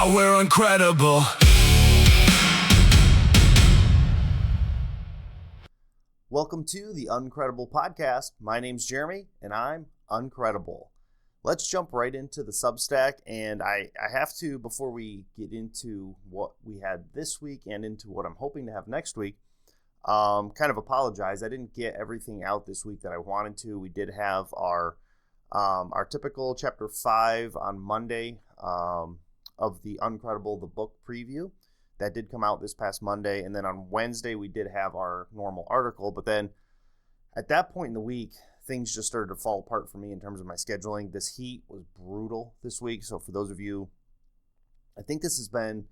now we're uncredible. Welcome to the Uncredible Podcast. My name's Jeremy, and I'm Uncredible. Let's jump right into the Substack, and I have to, before we get into what we had this week and into what I'm hoping to have next week, kind of apologize. I didn't get everything out this week that I wanted to. We did have our typical Chapter 5 on Monday of the Uncredible, the book preview. That did come out this past Monday, and then on Wednesday we did have our normal article, but then at that point in the week, things just started to fall apart for me in terms of my scheduling. This heat was brutal this week, so for those of you, I think this has been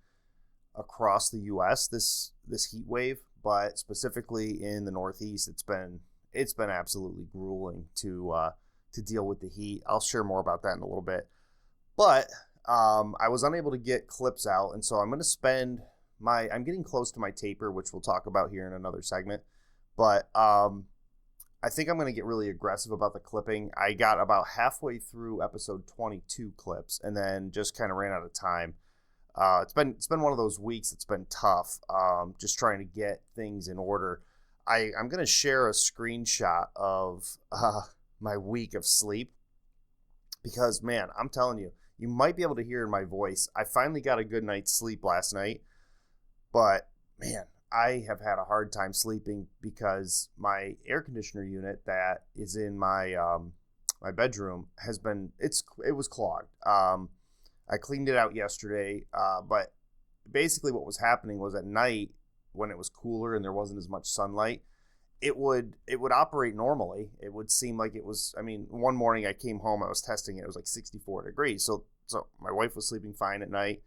across the U.S., this heat wave, but specifically in the Northeast, it's been absolutely grueling to deal with the heat. I'll share more about that in a little bit, but I was unable to get clips out, and so I'm going to spend I'm getting close to my taper, which we'll talk about here in another segment, but I think I'm going to get really aggressive about the clipping. I got about halfway through episode 22 clips and then just kind of ran out of time. It's been one of those weeks that's been tough, just trying to get things in order. I'm going to share a screenshot of my week of sleep because, man, I'm telling you, you might be able to hear in my voice. I finally got a good night's sleep last night, but, man, I have had a hard time sleeping because my air conditioner unit that is in my my bedroom it was clogged. I cleaned it out yesterday, but basically what was happening was at night when it was cooler and there wasn't as much sunlight, it would operate normally. It would seem like it was. I mean, one morning I came home, I was testing it. It was like 64 degrees. So my wife was sleeping fine at night,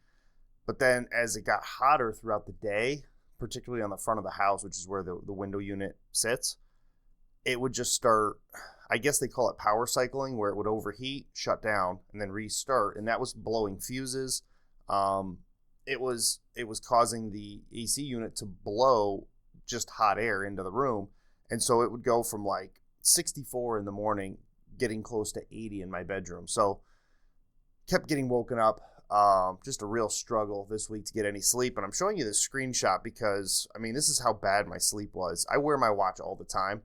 but then as it got hotter throughout the day, particularly on the front of the house, which is where the window unit sits, it would just start, I guess they call it power cycling, where it would overheat, shut down, and then restart. And that was blowing fuses. It was causing the AC unit to blow just hot air into the room. And so it would go from like 64 in the morning, getting close to 80 in my bedroom. So kept getting woken up. Just a real struggle this week to get any sleep. And I'm showing you this screenshot because, I mean, this is how bad my sleep was. I wear my watch all the time.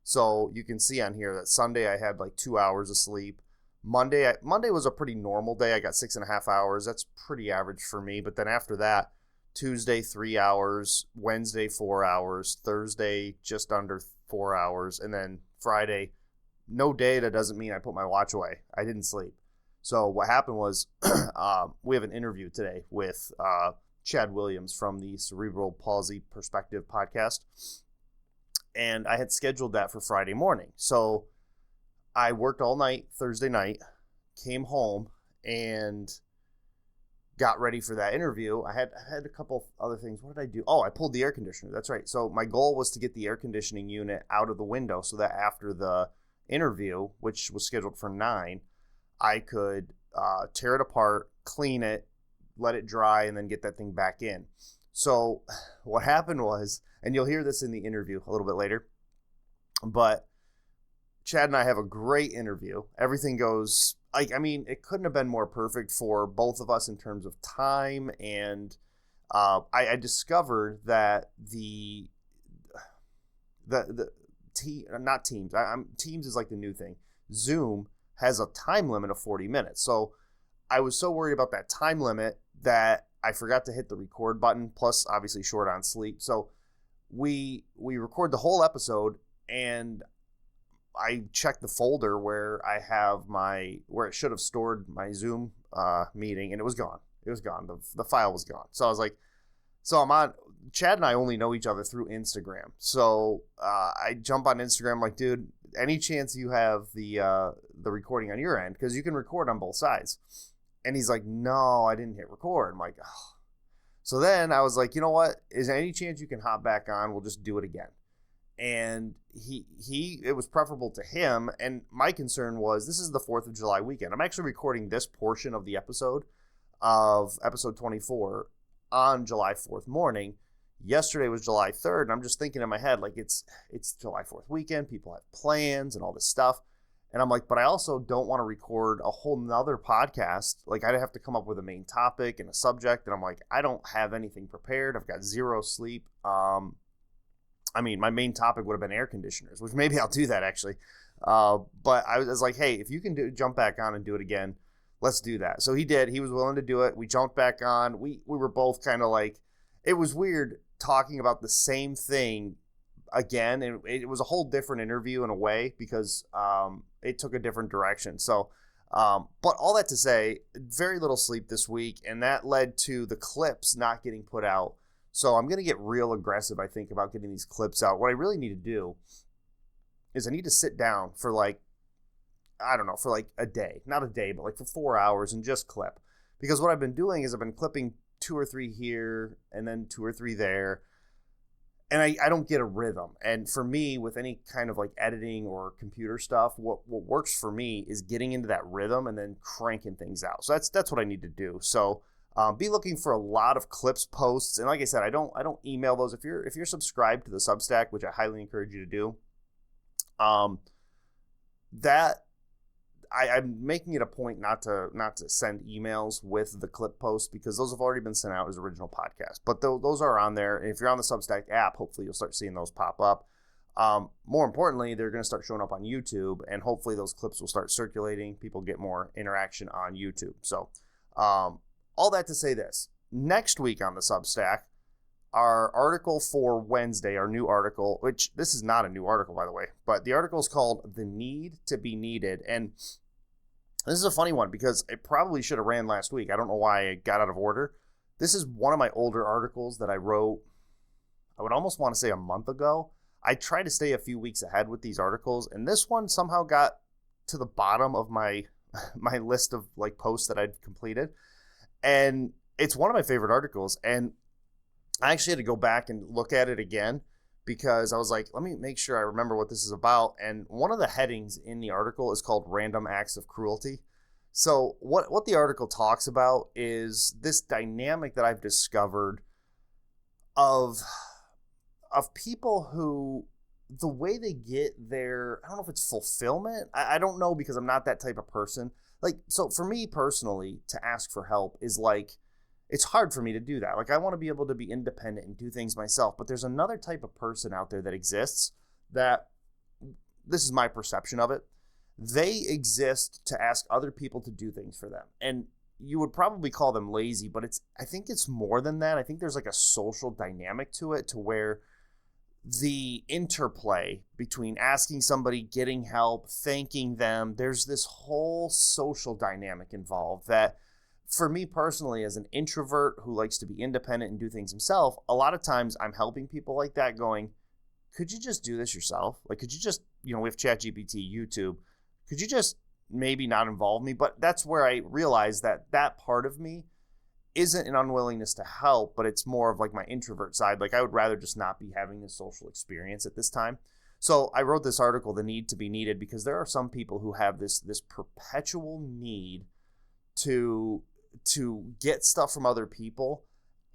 So you can see on here that Sunday I had like 2 hours of sleep. Monday was a pretty normal day. I got 6.5 hours. That's pretty average for me. But then after that, Tuesday, 3 hours, Wednesday, 4 hours, Thursday, just under 4 hours. And then Friday, no data doesn't mean I put my watch away. I didn't sleep. So what happened was we have an interview today with Chad Williams from the Cerebal Palsy Perspective podcast. And I had scheduled that for Friday morning. So I worked all night Thursday night, came home, and got ready for that interview. I had a couple other things. What did I do? Oh, I pulled the air conditioner. That's right. So my goal was to get the air conditioning unit out of the window so that after the interview, which was scheduled for 9, I could tear it apart, clean it, let it dry, and then get that thing back in. So what happened was, and you'll hear this in the interview a little bit later, but Chad and I have a great interview. Everything goes, it couldn't have been more perfect for both of us in terms of time. And I discovered that the Teams is like the new thing. Zoom has a time limit of 40 minutes. So I was so worried about that time limit that I forgot to hit the record button, plus obviously short on sleep. So we record the whole episode, and I checked the folder where I have where it should have stored my Zoom meeting, and it was gone. It was gone. The file was gone. So I was like, I'm on, Chad and I only know each other through Instagram. So I jump on Instagram like, dude, any chance you have the recording on your end? Because you can record on both sides. And he's like, no, I didn't hit record. I'm like, oh. So then I was like, you know what? Is there any chance you can hop back on? We'll just do it again. And it was preferable to him. And my concern was, this is the 4th of July weekend. I'm actually recording this portion of the episode of episode 24 on July 4th morning. Yesterday was July 3rd, and I'm just thinking in my head, like, it's July 4th weekend, people have plans and all this stuff. And I'm like, but I also don't want to record a whole nother podcast. Like, I'd have to come up with a main topic and a subject. And I'm like, I don't have anything prepared. I've got zero sleep. I mean, my main topic would have been air conditioners, which maybe I'll do that actually. But I was like, hey, if you can jump back on and do it again, let's do that. So he did. He was willing to do it. We jumped back on. We were both kind of like, it was weird talking about the same thing again. And it was a whole different interview in a way because it took a different direction. So, but all that to say, very little sleep this week. And that led to the clips not getting put out. So I'm going to get real aggressive, I think, about getting these clips out. What I really need to do is I need to sit down for like, I don't know, for like a day, not a day, but like for 4 hours and just clip. Because what I've been doing is I've been clipping 2 or 3 here and then 2 or 3 there. And I don't get a rhythm. And for me, with any kind of like editing or computer stuff, what works for me is getting into that rhythm and then cranking things out. So that's what I need to do. So be looking for a lot of clips posts. And like I said, I don't email those. If you're subscribed to the Substack, which I highly encourage you to do, that I'm making it a point not to send emails with the clip post because those have already been sent out as original podcasts. But those are on there. And if you're on the Substack app, hopefully you'll start seeing those pop up. More importantly, they're going to start showing up on YouTube, and hopefully those clips will start circulating. People get more interaction on YouTube. So all that to say this, next week on the Substack, our article for Wednesday, our new article, which this is not a new article, by the way, but the article is called The Need to Be Needed. And this is a funny one because it probably should have ran last week. I don't know why it got out of order. This is one of my older articles that I wrote, I would almost want to say a month ago. I try to stay a few weeks ahead with these articles, and this one somehow got to the bottom of my list of like posts that I'd completed. And it's one of my favorite articles. And I actually had to go back and look at it again because I was like, let me make sure I remember what this is about. And one of the headings in the article is called Random Acts of Cruelty. So what the article talks about is this dynamic that I've discovered of people who, the way they get their, I don't know if it's fulfillment. I don't know because I'm not that type of person. Like, so for me personally, to ask for help is like, it's hard for me to do that. Like, I want to be able to be independent and do things myself. But there's another type of person out there that exists that, this is my perception of it, they exist to ask other people to do things for them. And you would probably call them lazy, but I think it's more than that. I think there's like a social dynamic to it, to where the interplay between asking somebody, getting help, thanking them, there's this whole social dynamic involved that, for me personally, as an introvert who likes to be independent and do things himself, a lot of times I'm helping people like that going, could you just do this yourself? Like, could you just, we have ChatGPT, YouTube, could you just maybe not involve me? But that's where I realized that part of me isn't an unwillingness to help, but it's more of like my introvert side. Like, I would rather just not be having this social experience at this time. So I wrote this article, The Need to Be Needed, because there are some people who have this perpetual need to get stuff from other people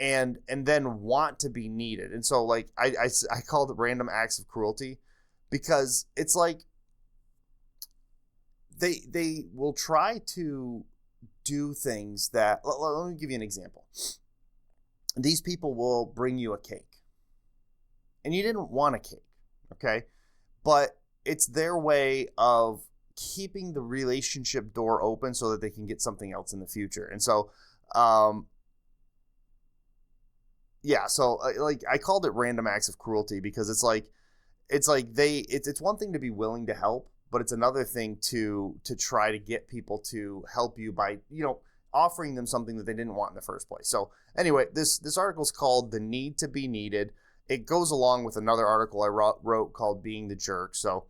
and then want to be needed. And so like I called it Random Acts of Cruelty because it's like they will try to do things that, let me give you an example. These people will bring you a cake and you didn't want a cake, okay? But it's their way of keeping the relationship door open so that they can get something else in the future. And so, so like I called it Random Acts of Cruelty because it's one thing to be willing to help, but it's another thing to try to get people to help you by, offering them something that they didn't want in the first place. So anyway, this article is called The Need to Be Needed. It goes along with another article I wrote called Being the Jerk. So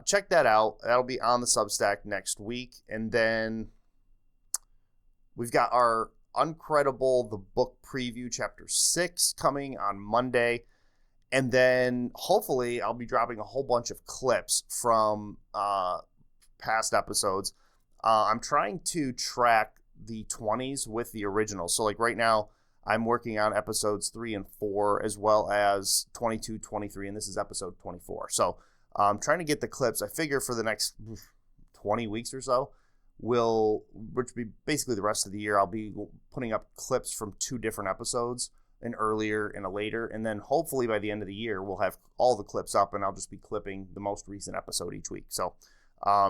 check that out. That'll be on the Substack next week. And then we've got our Uncredible, the book preview, chapter 6, coming on Monday. And then hopefully I'll be dropping a whole bunch of clips from past episodes. I'm trying to track the 20s with the original. So like right now I'm working on episodes 3 and 4 as well as 22, 23, and this is episode 24. So I'm trying to get the clips. I figure for the next 20 weeks or so, which will be basically the rest of the year, I'll be putting up clips from 2 different episodes, an earlier and a later. And then hopefully by the end of the year, we'll have all the clips up and I'll just be clipping the most recent episode each week. So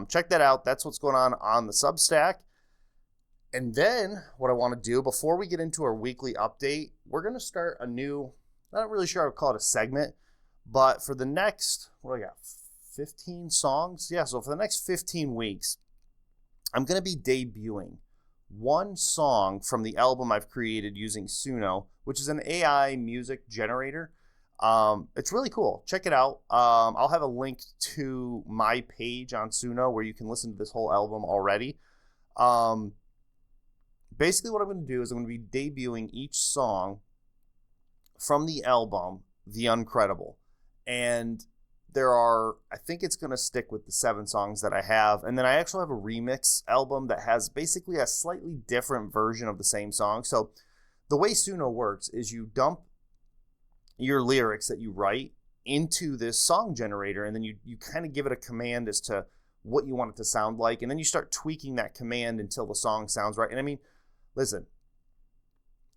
check that out. That's what's going on the Substack. And then what I want to do before we get into our weekly update, we're going to start a new, not really sure I would call it a segment, but for the next, 15 songs? Yeah, so for the next 15 weeks, I'm going to be debuting one song from the album I've created using Suno, which is an AI music generator. It's really cool. Check it out. I'll have a link to my page on Suno where you can listen to this whole album already. Basically what I'm going to do is I'm going to be debuting each song from the album, The Uncredible. And I think it's going to stick with the 7 songs that I have. And then I actually have a remix album that has basically a slightly different version of the same song. So the way Suno works is you dump your lyrics that you write into this song generator, and then you kind of give it a command as to what you want it to sound like. And then you start tweaking that command until the song sounds right. And I mean, listen,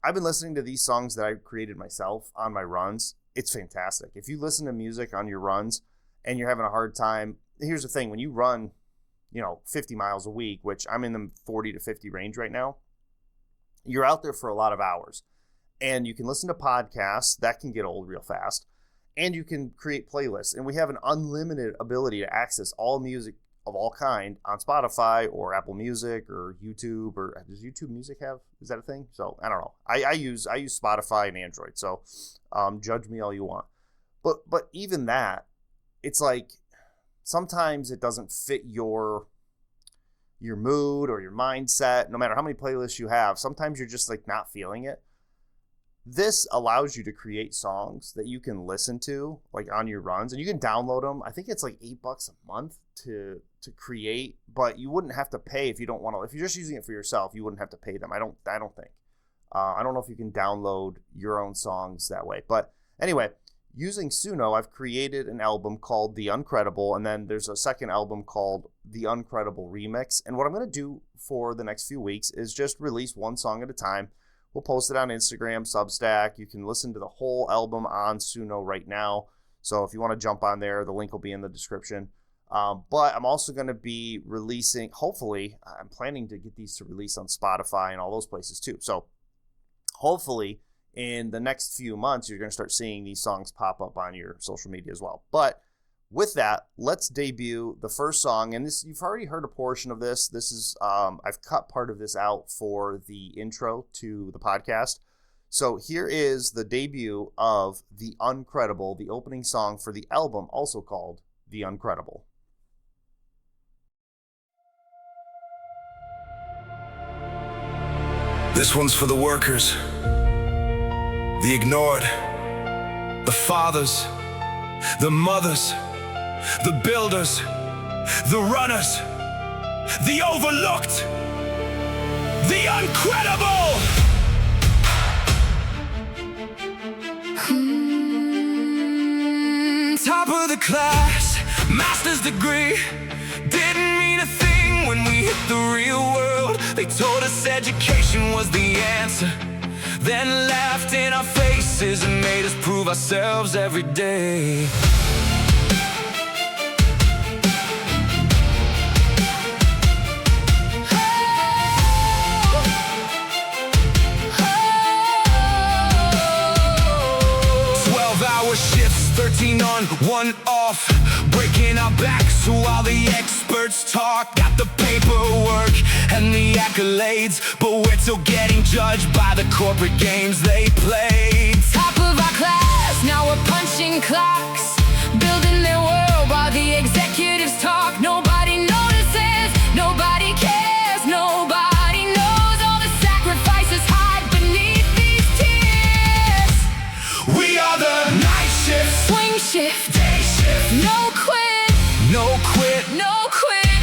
I've been listening to these songs that I created myself on my runs. It's fantastic. If you listen to music on your runs and you're having a hard time, here's the thing. When you run, 50 miles a week, which I'm in the 40 to 50 range right now, you're out there for a lot of hours. And you can listen to podcasts. That can get old real fast. And you can create playlists. And we have an unlimited ability to access all music of all kind on Spotify or Apple Music or YouTube, or does YouTube Music is that a thing? So I don't know. I use Spotify and Android, so judge me all you want. But even that, it's like sometimes it doesn't fit your mood or your mindset. No matter how many playlists you have, sometimes you're just like not feeling it. This allows you to create songs that you can listen to like on your runs, and you can download them. I think it's like $8 a month to create, but you wouldn't have to pay if you don't want to. If you're just using it for yourself, you wouldn't have to pay them. I don't think. I don't know if you can download your own songs that way. But anyway, using Suno, I've created an album called The Uncredible, and then there's a second album called The Uncredible Remix. And what I'm going to do for the next few weeks is just release one song at a time. We'll post it on Instagram, Substack. You can listen to the whole album on Suno right now. So if you want to jump on there, the link will be in the description. But I'm also going to be releasing, hopefully, I'm planning to get these to release on Spotify and all those places too. So hopefully in the next few months, you're going to start seeing these songs pop up on your social media as well. But with that, let's debut the first song. And this, you've already heard a portion of this. This is, I've cut part of this out for the intro to the podcast. So here is the debut of The Uncredible, the opening song for the album, also called The Uncredible. This one's for the workers, the ignored, the fathers, the mothers, the builders, the runners, the overlooked, the uncredible. Top of the class, master's degree, didn't mean a thing when we hit the real world. They told us education was the answer, then laughed in our faces and made us prove ourselves every day. Shifts, 13 on, 1 off, breaking our backs while the experts talk. Got the paperwork and the accolades, but we're still getting judged by the corporate games they play. Top of our class, now we're punching clocks, building their world while the executives talk. Nobody notices, nobody cares, nobody knows all the sacrifices hide beneath these tears. We are the shift, swing shift, day shift, no quit, no quit, no quit.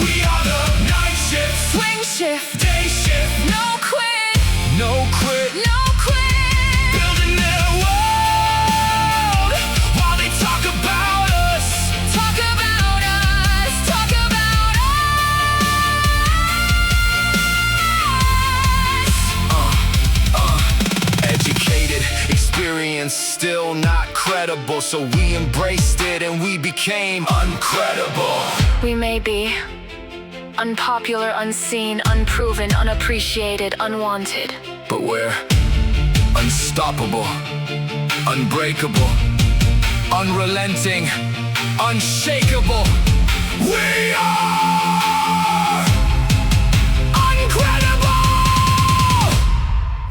We are the night shift, swing shift, day shift, no quit, no quit, no quit. Building their world while they talk about us, talk about us, talk about us. uncredible, so we embraced it and we became uncredible. We may be unpopular, unseen, unproven, unappreciated, unwanted, But we're unstoppable, unbreakable, unrelenting, unshakable. We are uncredible!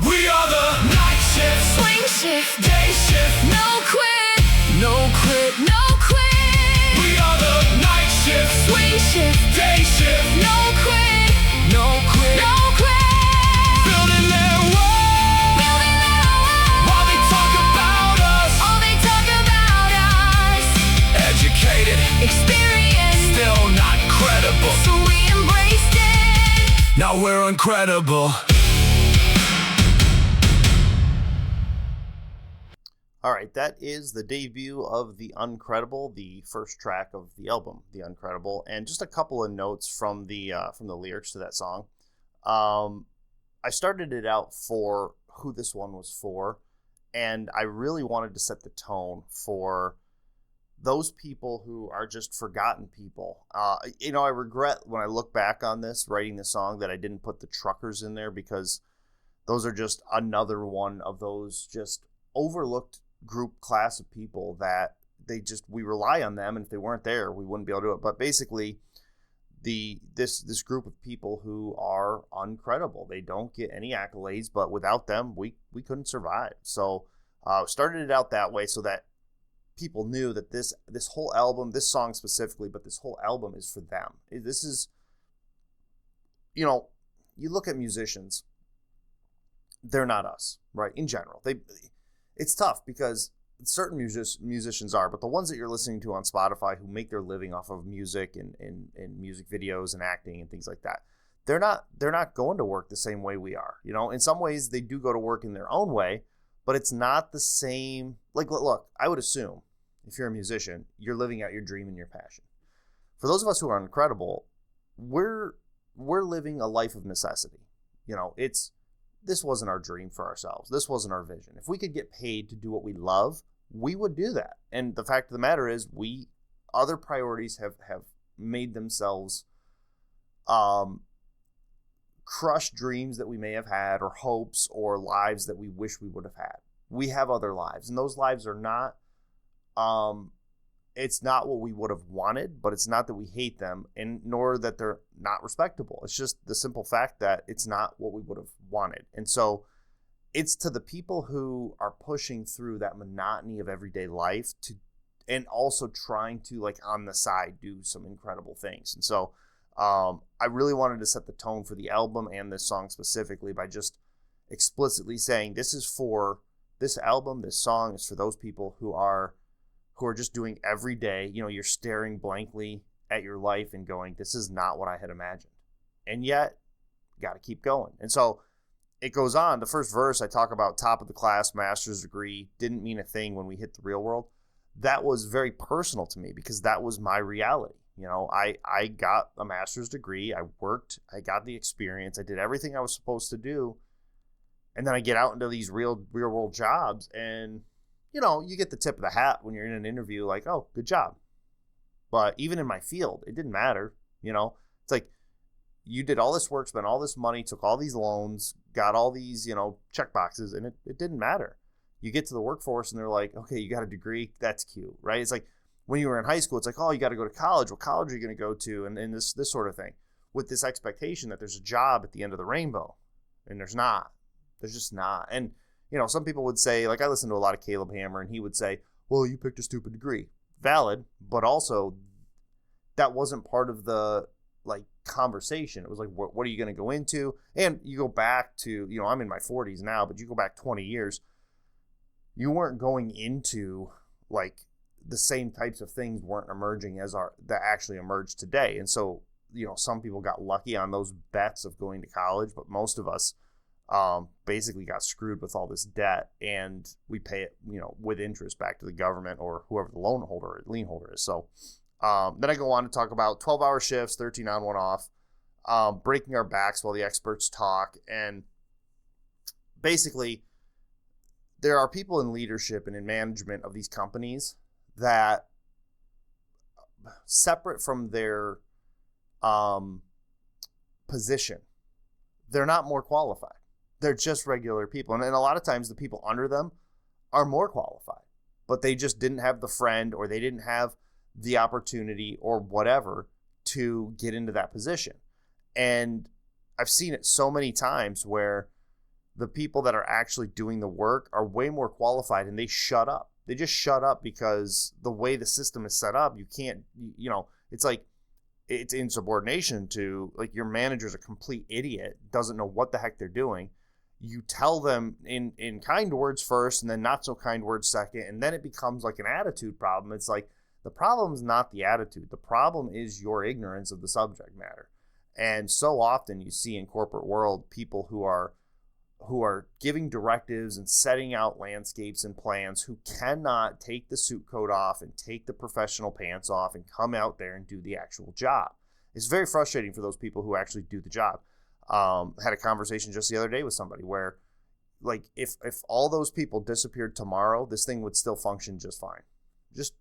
We are the night shift, swing shift, day shift, no quit, no quit. no quit, We are the night shift, swing shift, day shift, no quit, no quit. no quit, Building their world building their world. while they talk about us. All they talk about us, Educated, experience, still not credible. so we embraced it. Now we're uncredible. All right, that is the debut of the Uncredible, the first track of the album, the Uncredible, and just a couple of notes from the lyrics to that song. I started it out for who this one was for, and I really wanted to set the tone for those people who are just forgotten people. I regret when I look back on this, writing this song, that I didn't put the truckers in there, because those are just another one of those just overlooked group class of people that we rely on them, and if they weren't there, we wouldn't be able to do it. But basically, this group of people who are uncredible, they don't get any accolades, but without them, we couldn't survive. So started it out that way so that people knew that this whole album, this song specifically, but this whole album is for them. This is, you look at musicians, they're not us, right? In general, it's tough because certain musicians are, but the ones that you're listening to on Spotify who make their living off of music and music videos and acting and things like that, they're not going to work the same way we are. In some ways they do go to work in their own way, but it's not the same. Like, look, I would assume if you're a musician, you're living out your dream and your passion. For those of us who are incredible, we're living a life of necessity. This wasn't our dream for ourselves. This wasn't our vision. If we could get paid to do what we love, we would do that. And the fact of the matter is, other priorities have made themselves crush dreams that we may have had, or hopes, or lives that we wish we would have had. We have other lives, and those lives are not, it's not what we would have wanted, but it's not that we hate them, and nor that they're not respectable. It's just the simple fact that it's not what we would have wanted. And so it's to the people who are pushing through that monotony of everyday life and also trying to, like, on the side, do some incredible things. And so I really wanted to set the tone for the album and this song specifically by just explicitly saying this album, this song is for those people who are just doing every day. You're staring blankly at your life and going, this is not what I had imagined. And yet, got to keep going. And so it goes on. The first verse, I talk about top of the class, master's degree, didn't mean a thing when we hit the real world. That was very personal to me because that was my reality. I got a master's degree. I worked. I got the experience. I did everything I was supposed to do. And then I get out into these real world jobs, and you get the tip of the hat when you're in an interview, like, oh, good job. But even in my field, it didn't matter. It's like you did all this work, spent all this money, took all these loans, got all these, check boxes, and it didn't matter. You get to the workforce and they're like, okay, you got a degree. That's cute, right? It's like when you were in high school, it's like, oh, you got to go to college. What college are you going to go to? And this sort of thing, with this expectation that there's a job at the end of the rainbow, and there's not. There's just not. And some people would say, like, I listen to a lot of Caleb Hammer, and he would say, well, you picked a stupid degree. Valid, but also that wasn't part of the, conversation. It was like, what are you going to go into? And you go back to, I'm in my 40s now, but you go back 20 years, you weren't going into, the same types of things weren't emerging that actually emerged today. And so, some people got lucky on those bets of going to college, but most of us basically got screwed with all this debt, and we pay it, with interest back to the government or whoever the lien holder is. So then I go on to talk about 12-hour shifts, 13 on, 1 off, breaking our backs while the experts talk. And basically there are people in leadership and in management of these companies that, separate from their position, they're not more qualified. They're just regular people. And a lot of times the people under them are more qualified, but they just didn't have the friend, or they didn't have the opportunity or whatever to get into that position. And I've seen it so many times where the people that are actually doing the work are way more qualified, and they shut up. They just shut up because the way the system is set up, you can't, it's like, it's insubordination to, like, your manager's a complete idiot, doesn't know what the heck they're doing. You tell them in kind words first, and then not so kind words second, and then it becomes like an attitude problem. It's like, the problem is not the attitude. The problem is your ignorance of the subject matter. And so often you see in corporate world people who are giving directives and setting out landscapes and plans, who cannot take the suit coat off and take the professional pants off and come out there and do the actual job. It's very frustrating for those people who actually do the job. Had a conversation just the other day with somebody where, like, if all those people disappeared tomorrow, this thing would still function just fine.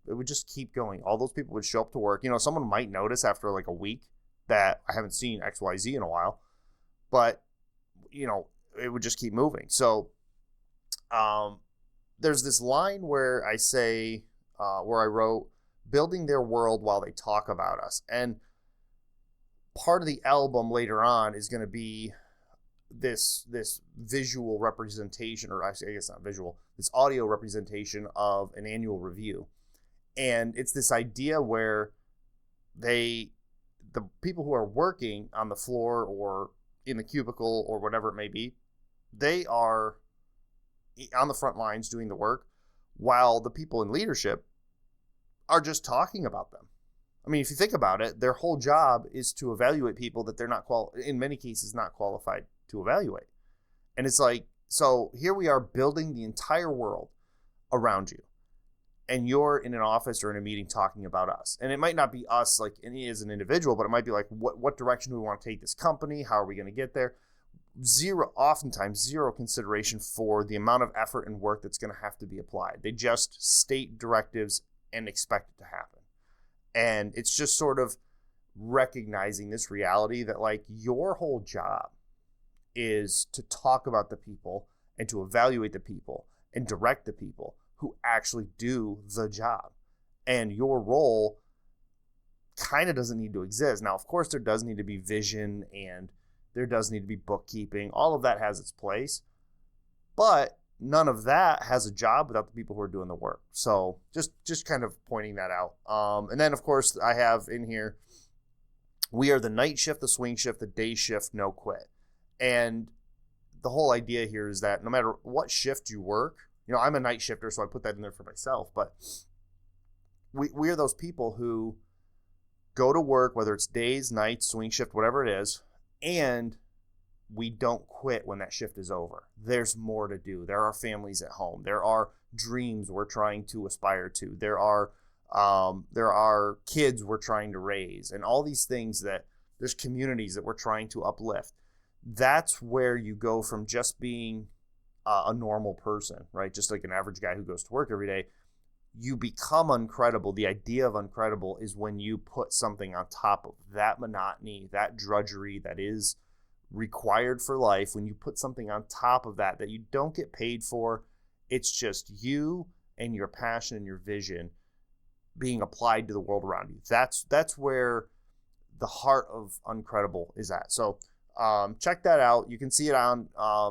It would just keep going. All those people would show up to work. Someone might notice after like a week that I haven't seen XYZ in a while, but it would just keep moving. So there's this line where I say, where I wrote, building their world while they talk about us. And part of the album later on is going to be this visual representation, or I guess not visual, this audio representation of an annual review. And it's this idea where the people who are working on the floor or in the cubicle or whatever it may be, they are on the front lines doing the work, while the people in leadership are just talking about them. I mean, if you think about it, their whole job is to evaluate people that they're not in many cases not qualified to evaluate. And it's like, so here we are building the entire world around you, and you're in an office or in a meeting talking about us. And it might not be us like as an individual, but it might be like, what direction do we want to take this company? How are we going to get there? Oftentimes zero consideration for the amount of effort and work that's going to have to be applied. They just state directives and expect it to happen. And it's just sort of recognizing this reality that, like, your whole job is to talk about the people and to evaluate the people and direct the people who actually do the job. And your role kind of doesn't need to exist. Now, of course, there does need to be vision and there does need to be bookkeeping. All of that has its place, but none of that has a job without the people who are doing the work. So just kind of pointing that out. And then, of course, I have in here, we are the night shift, the swing shift, the day shift, no quit. And the whole idea here is that no matter what shift you work, I'm a night shifter, so I put that in there for myself, but we are those people who go to work, whether it's days, nights, swing shift, whatever it is, and we don't quit when that shift is over. There's more to do. There are families at home. There are dreams we're trying to aspire to. There are kids we're trying to raise, and all these things that there's communities that we're trying to uplift. That's where you go from just being a normal person, right? Just like an average guy who goes to work every day. You become uncredible. The idea of uncredible is when you put something on top of that monotony, that drudgery that is required for life. When you put something on top of that you don't get paid for, it's just you and your passion and your vision being applied to the world around you. That's where the heart of Uncredible is at. So check that out. You can see it on,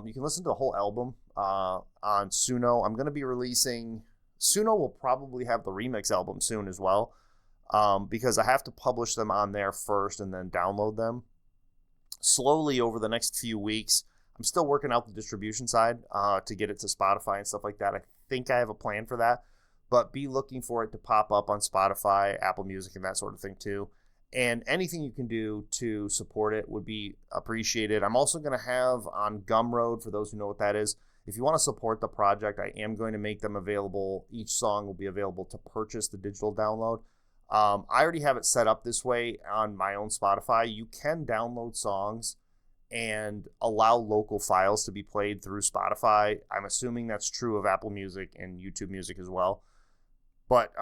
you can listen to the whole album on Suno. I'm going to be releasing, Suno will probably have the remix album soon as well, because I have to publish them on there first and then download them slowly over the next few weeks. I'm still working out the distribution side to get it to Spotify and stuff like that. I think I have a plan for that, but be looking for it to pop up on Spotify, Apple Music, and that sort of thing too. And anything you can do to support it would be appreciated. I'm also going to have on Gumroad, for those who know what that is, if you want to support the project, I am going to make them available. Each song will be available to purchase the digital download. I already have it set up this way on my own Spotify. You can download songs and allow local files to be played through Spotify. I'm assuming that's true of Apple Music and YouTube Music as well. But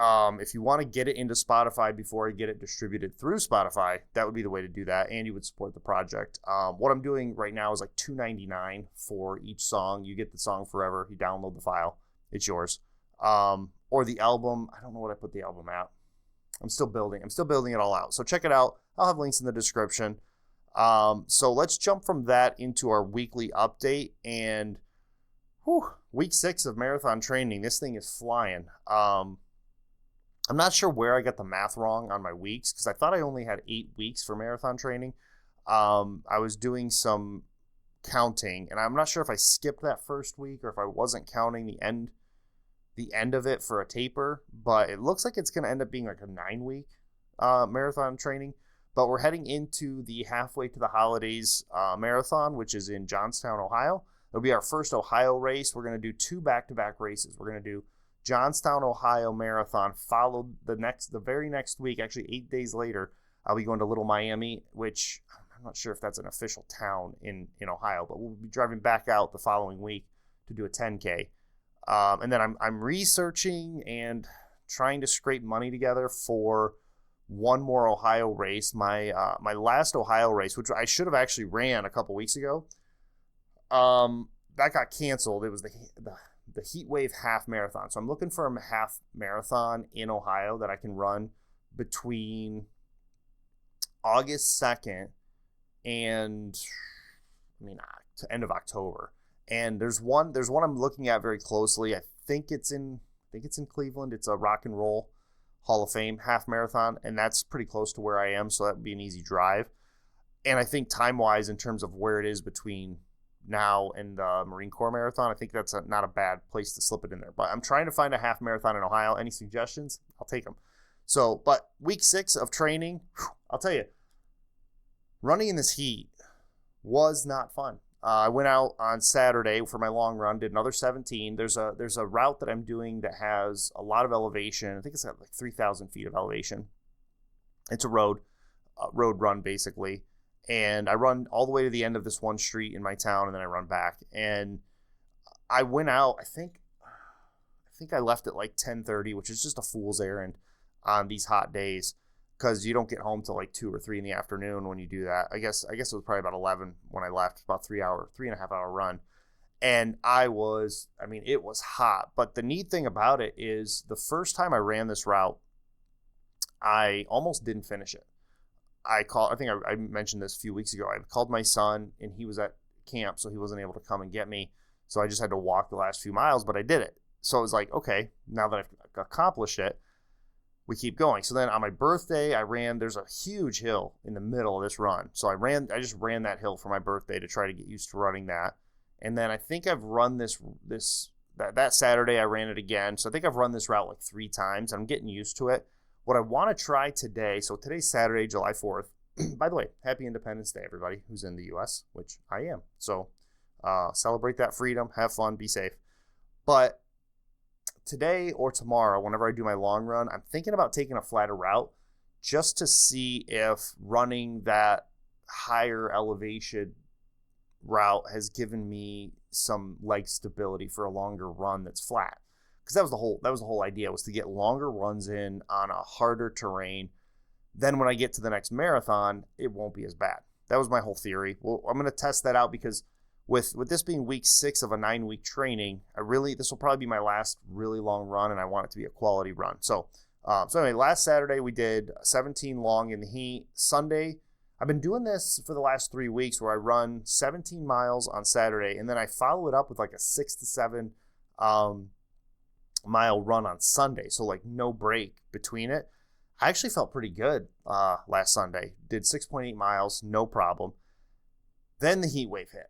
if you want to get it into Spotify before I get it distributed through Spotify, that would be the way to do that, and you would support the project. What I'm doing right now is like $2.99 for each song. You get the song forever. You download the file. It's yours. Or the album. I don't know what I put the album at. I'm still building it all out. So check it out. I'll have links in the description. So let's jump from that into our weekly update. And week 6 of marathon training. This thing is flying. I'm not sure where I got the math wrong on my weeks, because I thought I only had 8 weeks for marathon training. I was doing some counting, and I'm not sure if I skipped that first week or if I wasn't counting the end of it for a taper, but it looks like it's going to end up being like a 9-week marathon training. But we're heading into the halfway to the holidays marathon, which is in Johnstown, Ohio. It'll be our first Ohio race. We're going to do 2 back-to-back races. We're going to do Johnstown, Ohio marathon, followed the very next week, actually 8 days later, I'll be going to Little Miami, which I'm not sure if that's an official town in Ohio, but we'll be driving back out the following week to do a 10K. And then I'm researching and trying to scrape money together for one more Ohio race. My last Ohio race, which I should have actually ran a couple weeks ago, that got canceled. It was the Heat Wave half marathon. So I'm looking for a half marathon in Ohio that I can run between August 2nd and end of October. And there's one I'm looking at very closely. I think it's in Cleveland. It's a Rock and Roll Hall of Fame half marathon, and that's pretty close to where I am, so that would be an easy drive. And I think time-wise, in terms of where it is between now and the Marine Corps Marathon, I think that's not a bad place to slip it in there. But I'm trying to find a half marathon in Ohio. Any suggestions? I'll take them. So, but week 6 of training, I'll tell you, running in this heat was not fun. I went out on Saturday for my long run, did another 17. There's a route that I'm doing that has a lot of elevation. I think it's at like 3,000 feet of elevation. It's a road run basically. And I run all the way to the end of this one street in my town, and then I run back. And I went out, I think I left at like 10:30, which is just a fool's errand on these hot days, because you don't get home till like 2 or 3 in the afternoon when you do that. I guess it was probably about 11 when I left, about 3.5 hour run. And it was hot. But the neat thing about it is the first time I ran this route, I almost didn't finish it. I think I mentioned this a few weeks ago. I called my son, and he was at camp, so he wasn't able to come and get me. So I just had to walk the last few miles, but I did it. So it was like, okay, now that I've accomplished it, we keep going. So then on my birthday, there's a huge hill in the middle of this run. So I just ran that hill for my birthday to try to get used to running that. And then I think I've run that Saturday I ran it again. So I think I've run this route like 3 times. I'm getting used to it. What I want to try today, so today's Saturday, July 4th. By the way, happy Independence Day, everybody who's in the U.S., which I am. So celebrate that freedom, have fun, be safe. But today or tomorrow, whenever I do my long run, I'm thinking about taking a flatter route just to see if running that higher elevation route has given me some leg stability for a longer run that's flat. Because that was the whole idea, was to get longer runs in on a harder terrain. Then when I get to the next marathon, it won't be as bad. That was my whole theory. Well, I'm going to test that out, because with this being week 6 of a 9-week training, this will probably be my last really long run, and I want it to be a quality run. So anyway, last Saturday we did 17 long in the heat. Sunday, I've been doing this for the last 3 weeks, where I run 17 miles on Saturday, and then I follow it up with like a 6 to 7 mile run on Sunday. So like no break between it. I actually felt pretty good last Sunday. Did 6.8 miles, no problem. Then the heat wave hit.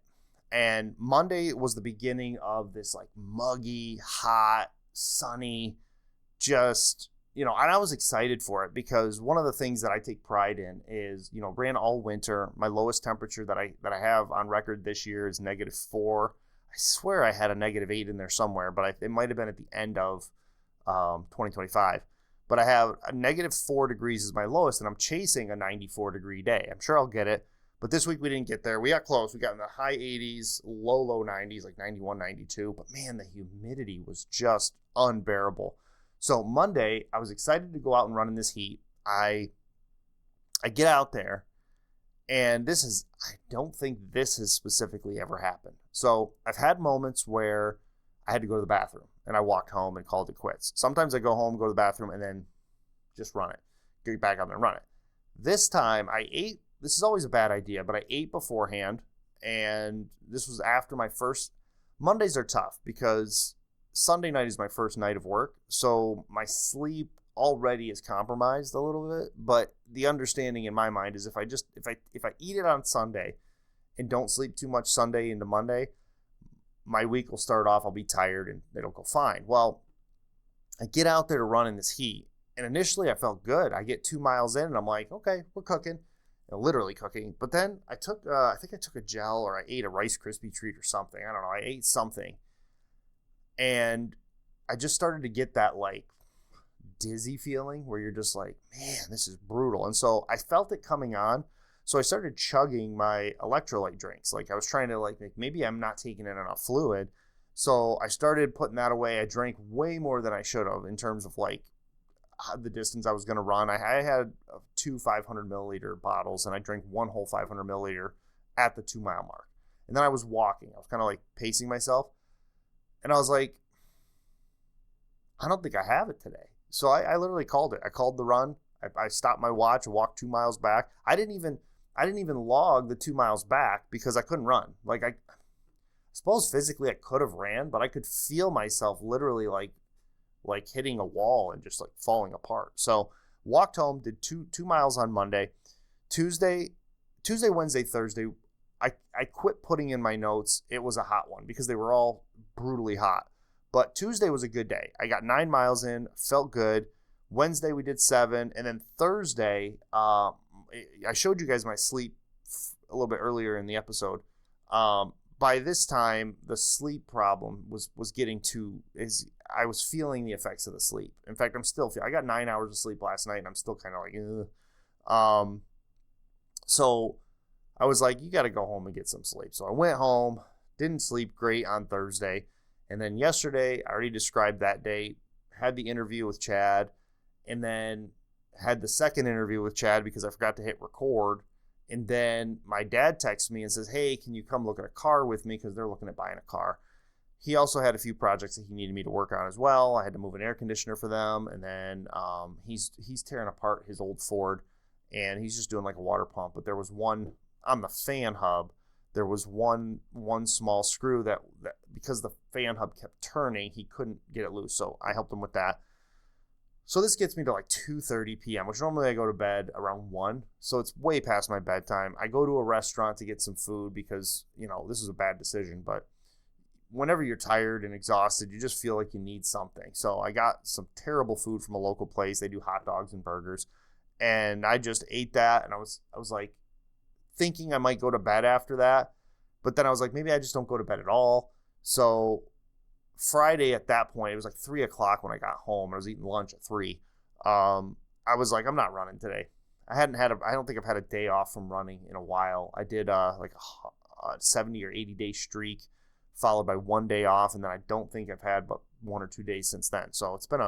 And Monday was the beginning of this like muggy, hot, sunny, just, and I was excited for it, because one of the things that I take pride in is, ran all winter. My lowest temperature that I have on record this year is -4. I swear I had a -8 in there somewhere, but it might have been at the end of 2025. But I have a -4 degrees is my lowest, and I'm chasing a 94-degree day. I'm sure I'll get it, But this week we didn't get there. We got close. We got in the high 80s, low 90s, like 91, 92. But man, the humidity was just unbearable. So Monday, I was excited to go out and run in this heat. I get out there, and I don't think this has specifically ever happened. So I've had moments where I had to go to the bathroom, and I walked home and called it quits. Sometimes I go home, go to the bathroom, and then just run it. Get back out there and run it. This time I ate. This is always a bad idea, but I ate beforehand, and this was after my first. Mondays are tough because Sunday night is my first night of work, so my sleep already is compromised a little bit. But the understanding in my mind is if I eat it on Sunday and don't sleep too much Sunday into Monday, my week will start off, I'll be tired and it'll go fine. Well, I get out there to run in this heat, and initially I felt good. I get 2 miles in and I'm like, okay, we're cooking, literally cooking. But then I took a gel, or I ate a Rice Krispie treat or something. I don't know. I ate something, and I just started to get that like dizzy feeling where you're just like, man, this is brutal. And so I felt it coming on. So I started chugging my electrolyte drinks. Like I was trying to like, maybe I'm not taking in enough fluid. So I started putting that away. I drank way more than I should have in terms of like the distance I was going to run. I had 2 500 milliliter bottles, and I drank one whole 500 milliliter at the 2 mile mark. And then I was walking. I was kind of like pacing myself. And I was like, I don't think I have it today. So I literally called it. I called the run. I stopped my watch and walked 2 miles back. I didn't even log the 2 miles back because I couldn't run. Like I suppose physically I could have ran, but I could feel myself literally like hitting a wall and just like falling apart. So walked home, did two miles on Monday. Tuesday, Wednesday, Thursday, I quit putting in my notes. It was a hot one because they were all brutally hot. But Tuesday was a good day. I got 9 miles in, felt good. Wednesday we did 7, and then Thursday, I showed you guys my sleep a little bit earlier in the episode. By this time, the sleep problem was getting I was feeling the effects of the sleep. In fact, I got 9 hours of sleep last night, and I'm still kind of like, ugh. So I was like, you got to go home and get some sleep. So I went home, didn't sleep great on Thursday. And then yesterday, I already described that day, had the interview with Chad, and then had the second interview with Chad because I forgot to hit record. And then my dad texts me and says, hey, can you come look at a car with me? Because they're looking at buying a car. He also had a few projects that he needed me to work on as well. I had to move an air conditioner for them. And then he's tearing apart his old Ford, and he's just doing like a water pump. But there was one on the fan hub. There was one small screw that because the fan hub kept turning, he couldn't get it loose. So I helped him with that. So this gets me to like 2:30 p.m., which normally I go to bed around 1. So it's way past my bedtime. I go to a restaurant to get some food because, this is a bad decision. But whenever you're tired and exhausted, you just feel like you need something. So I got some terrible food from a local place. They do hot dogs and burgers. And I just ate that, and I was like, thinking I might go to bed after that, but then I was like, maybe I just don't go to bed at all. So Friday at that point, it was like 3 o'clock when I got home. I was eating lunch at 3. I was like, I'm not running today. I don't think I've had a day off from running in a while. I did like a 70 or 80 day streak followed by 1 day off, and then I don't think I've had but 1 or 2 days since then. So it's been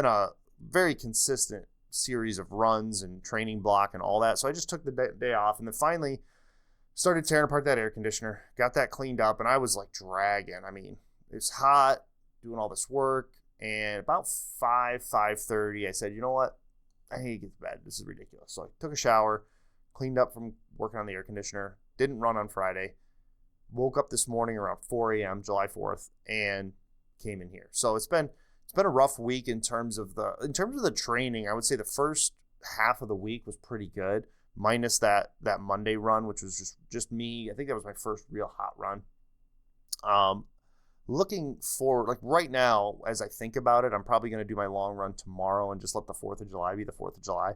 a very consistent series of runs and training block and all that. So I just took the day off, and then finally started tearing apart that air conditioner, got that cleaned up, and I was like dragging. I mean, it's hot, doing all this work, and about 5:30, I said, you know what? I need to get to bed. This is ridiculous. So I took a shower, cleaned up from working on the air conditioner, didn't run on Friday, woke up this morning around 4 a.m., July 4th, and came in here. So it's been a rough week in terms of the training. I would say the first half of the week was pretty good, minus that Monday run, which was just me. I think that was my first real hot run. Looking forward, like right now, as I think about it, I'm probably going to do my long run tomorrow and just let the 4th of July be the 4th of July.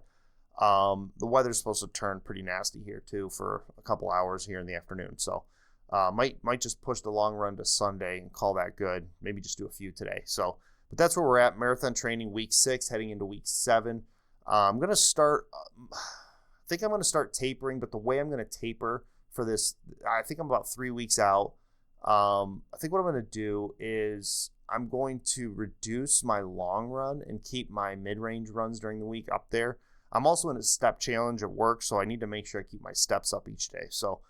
The weather's supposed to turn pretty nasty here too for a couple hours here in the afternoon. So might just push the long run to Sunday and call that good. Maybe just do a few today. So, but that's where we're at. Marathon training week 6, heading into week 7. I'm going to start, I think I'm going to start tapering, but the way I'm going to taper for this, I think I'm about 3 weeks out. I think what I'm going to do is I'm going to reduce my long run and keep my mid-range runs during the week up there. I'm also in a step challenge at work, so I need to make sure I keep my steps up each day. So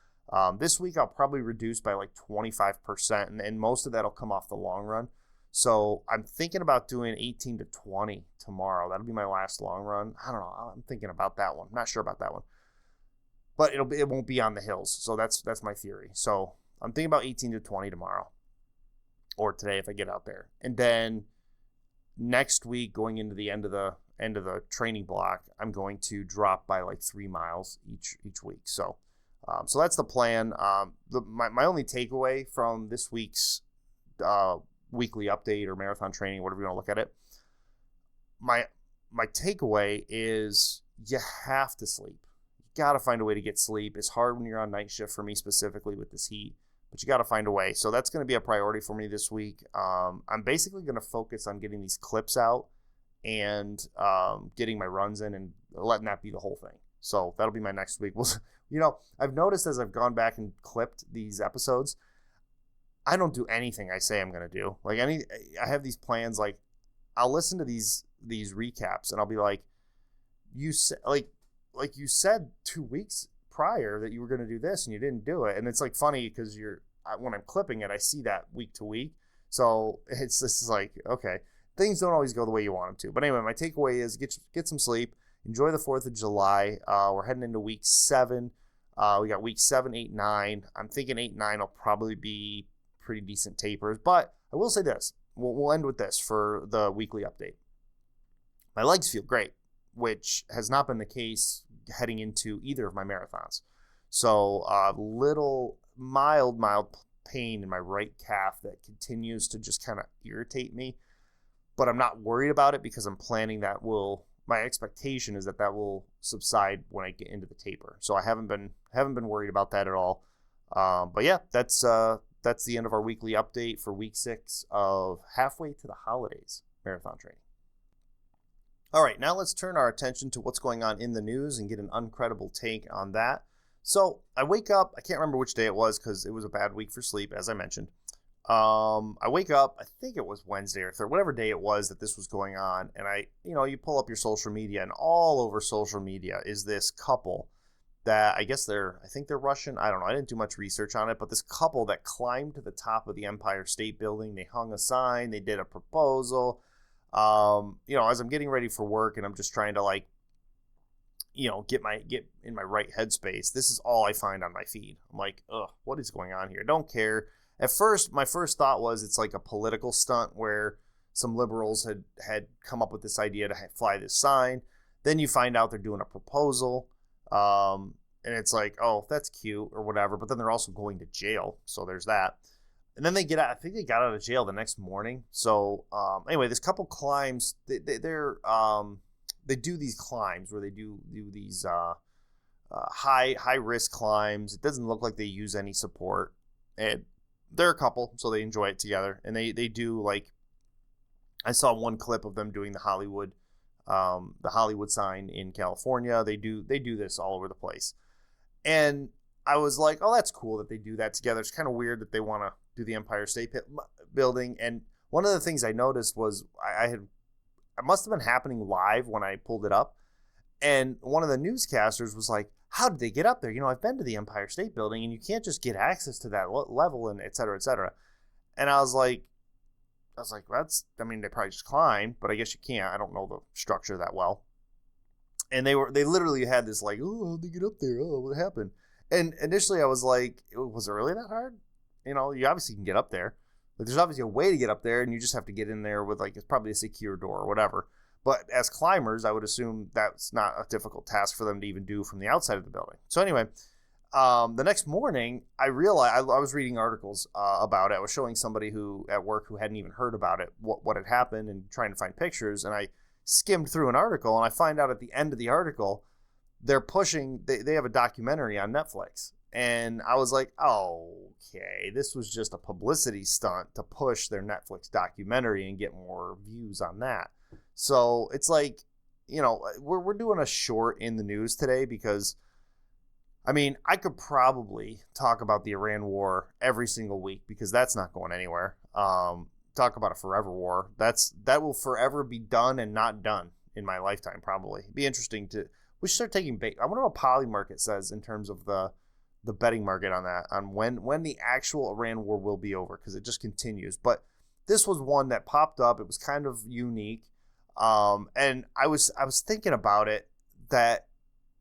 this week I'll probably reduce by like 25%, and most of that will come off the long run. So I'm thinking about doing 18 to 20 tomorrow. That'll be my last long run. I don't know. I'm thinking about that one. I'm not sure about that one. But it won't be on the hills. So that's my theory. So I'm thinking about 18 to 20 tomorrow. Or today if I get out there. And then next week, going into the end of the training block, I'm going to drop by like 3 miles each week. So that's the plan. My only takeaway from this week's weekly update or marathon training, whatever you want to look at it, my takeaway is you have to sleep. You got to find a way to get sleep. It's hard when you're on night shift for me specifically with this heat, but you got to find a way. So that's going to be a priority for me this week. I'm basically going to focus on getting these clips out and getting my runs in and letting that be the whole thing. So that'll be my next week. I've noticed as I've gone back and clipped these episodes, I don't do anything I say I'm going to do. I have these plans. Like, I'll listen to these recaps and I'll be like, you said 2 weeks prior that you were going to do this and you didn't do it. And it's like funny because when I'm clipping it, I see that week to week. So it's just like, okay, things don't always go the way you want them to. But anyway, my takeaway is get some sleep. Enjoy the 4th of July. We're heading into week 7. We got week 7, 8, 9. I'm thinking 8, 9 will probably be pretty decent tapers. But I will say this. We'll end with this for the weekly update. My legs feel great, which has not been the case heading into either of my marathons. So little mild pain in my right calf that continues to just kind of irritate me. But I'm not worried about it because I'm planning my expectation is that will subside when I get into the taper. So I haven't been worried about that at all. But yeah, that's the end of our weekly update for week 6 of halfway to the holidays marathon training. All right, now let's turn our attention to what's going on in the news and get an Uncredible take on that. So I wake up, I can't remember which day it was because it was a bad week for sleep, as I mentioned. I wake up, I think it was Wednesday or Thursday, whatever day it was that this was going on. And you pull up your social media, and all over social media is this couple that I think they're Russian. I don't know. I didn't do much research on it, but this couple that climbed to the top of the Empire State Building, they hung a sign, they did a proposal. As I'm getting ready for work and I'm just trying to get in my right headspace, this is all I find on my feed. I'm like, ugh, what is going on here? I don't care. At first, my first thought was it's like a political stunt where some liberals had come up with this idea to fly this sign. Then you find out they're doing a proposal. And it's like, oh, that's cute or whatever. But then they're also going to jail. So there's that. And then they get out. I think they got out of jail the next morning. So anyway, this couple climbs. They do these climbs where they do these high risk climbs. It doesn't look like they use any support. And they're a couple, so they enjoy it together. And they do, like, I saw one clip of them doing the Hollywood sign in California. They do this all over the place. And I was like, oh, that's cool that they do that together. It's kind of weird that they want to do the Empire State Building. And one of the things I noticed was it must have been happening live when I pulled it up. And one of the newscasters was like, how did they get up there? I've been to the Empire State Building and you can't just get access to that level and et cetera, et cetera. And I was like, they probably just climbed, but I guess you can't. I don't know the structure that well. And they literally had this like, oh, how'd they get up there? Oh, what happened? And initially I was like, was it really that hard? You obviously can get up there. Like, there's obviously a way to get up there and you just have to get in there with it's probably a secure door or whatever. But as climbers, I would assume that's not a difficult task for them to even do from the outside of the building. So anyway, the next morning, I realized I was reading articles about it. I was showing somebody at work who hadn't even heard about it, what had happened, and trying to find pictures. And I skimmed through an article, and I find out at the end of the article, they're pushing. They have a documentary on Netflix, and I was like, oh, okay, this was just a publicity stunt to push their Netflix documentary and get more views on that. So it's like, we're doing a short in the news today because, I mean, I could probably talk about the Iran war every single week because that's not going anywhere. Talk about a forever war. That will forever be done and not done in my lifetime, probably. It'd be interesting we should start taking bait. I wonder what Polymarket says in terms of the betting market on that, on when the actual Iran war will be over, because it just continues. But this was one that popped up. It was kind of unique. And I was thinking about it, that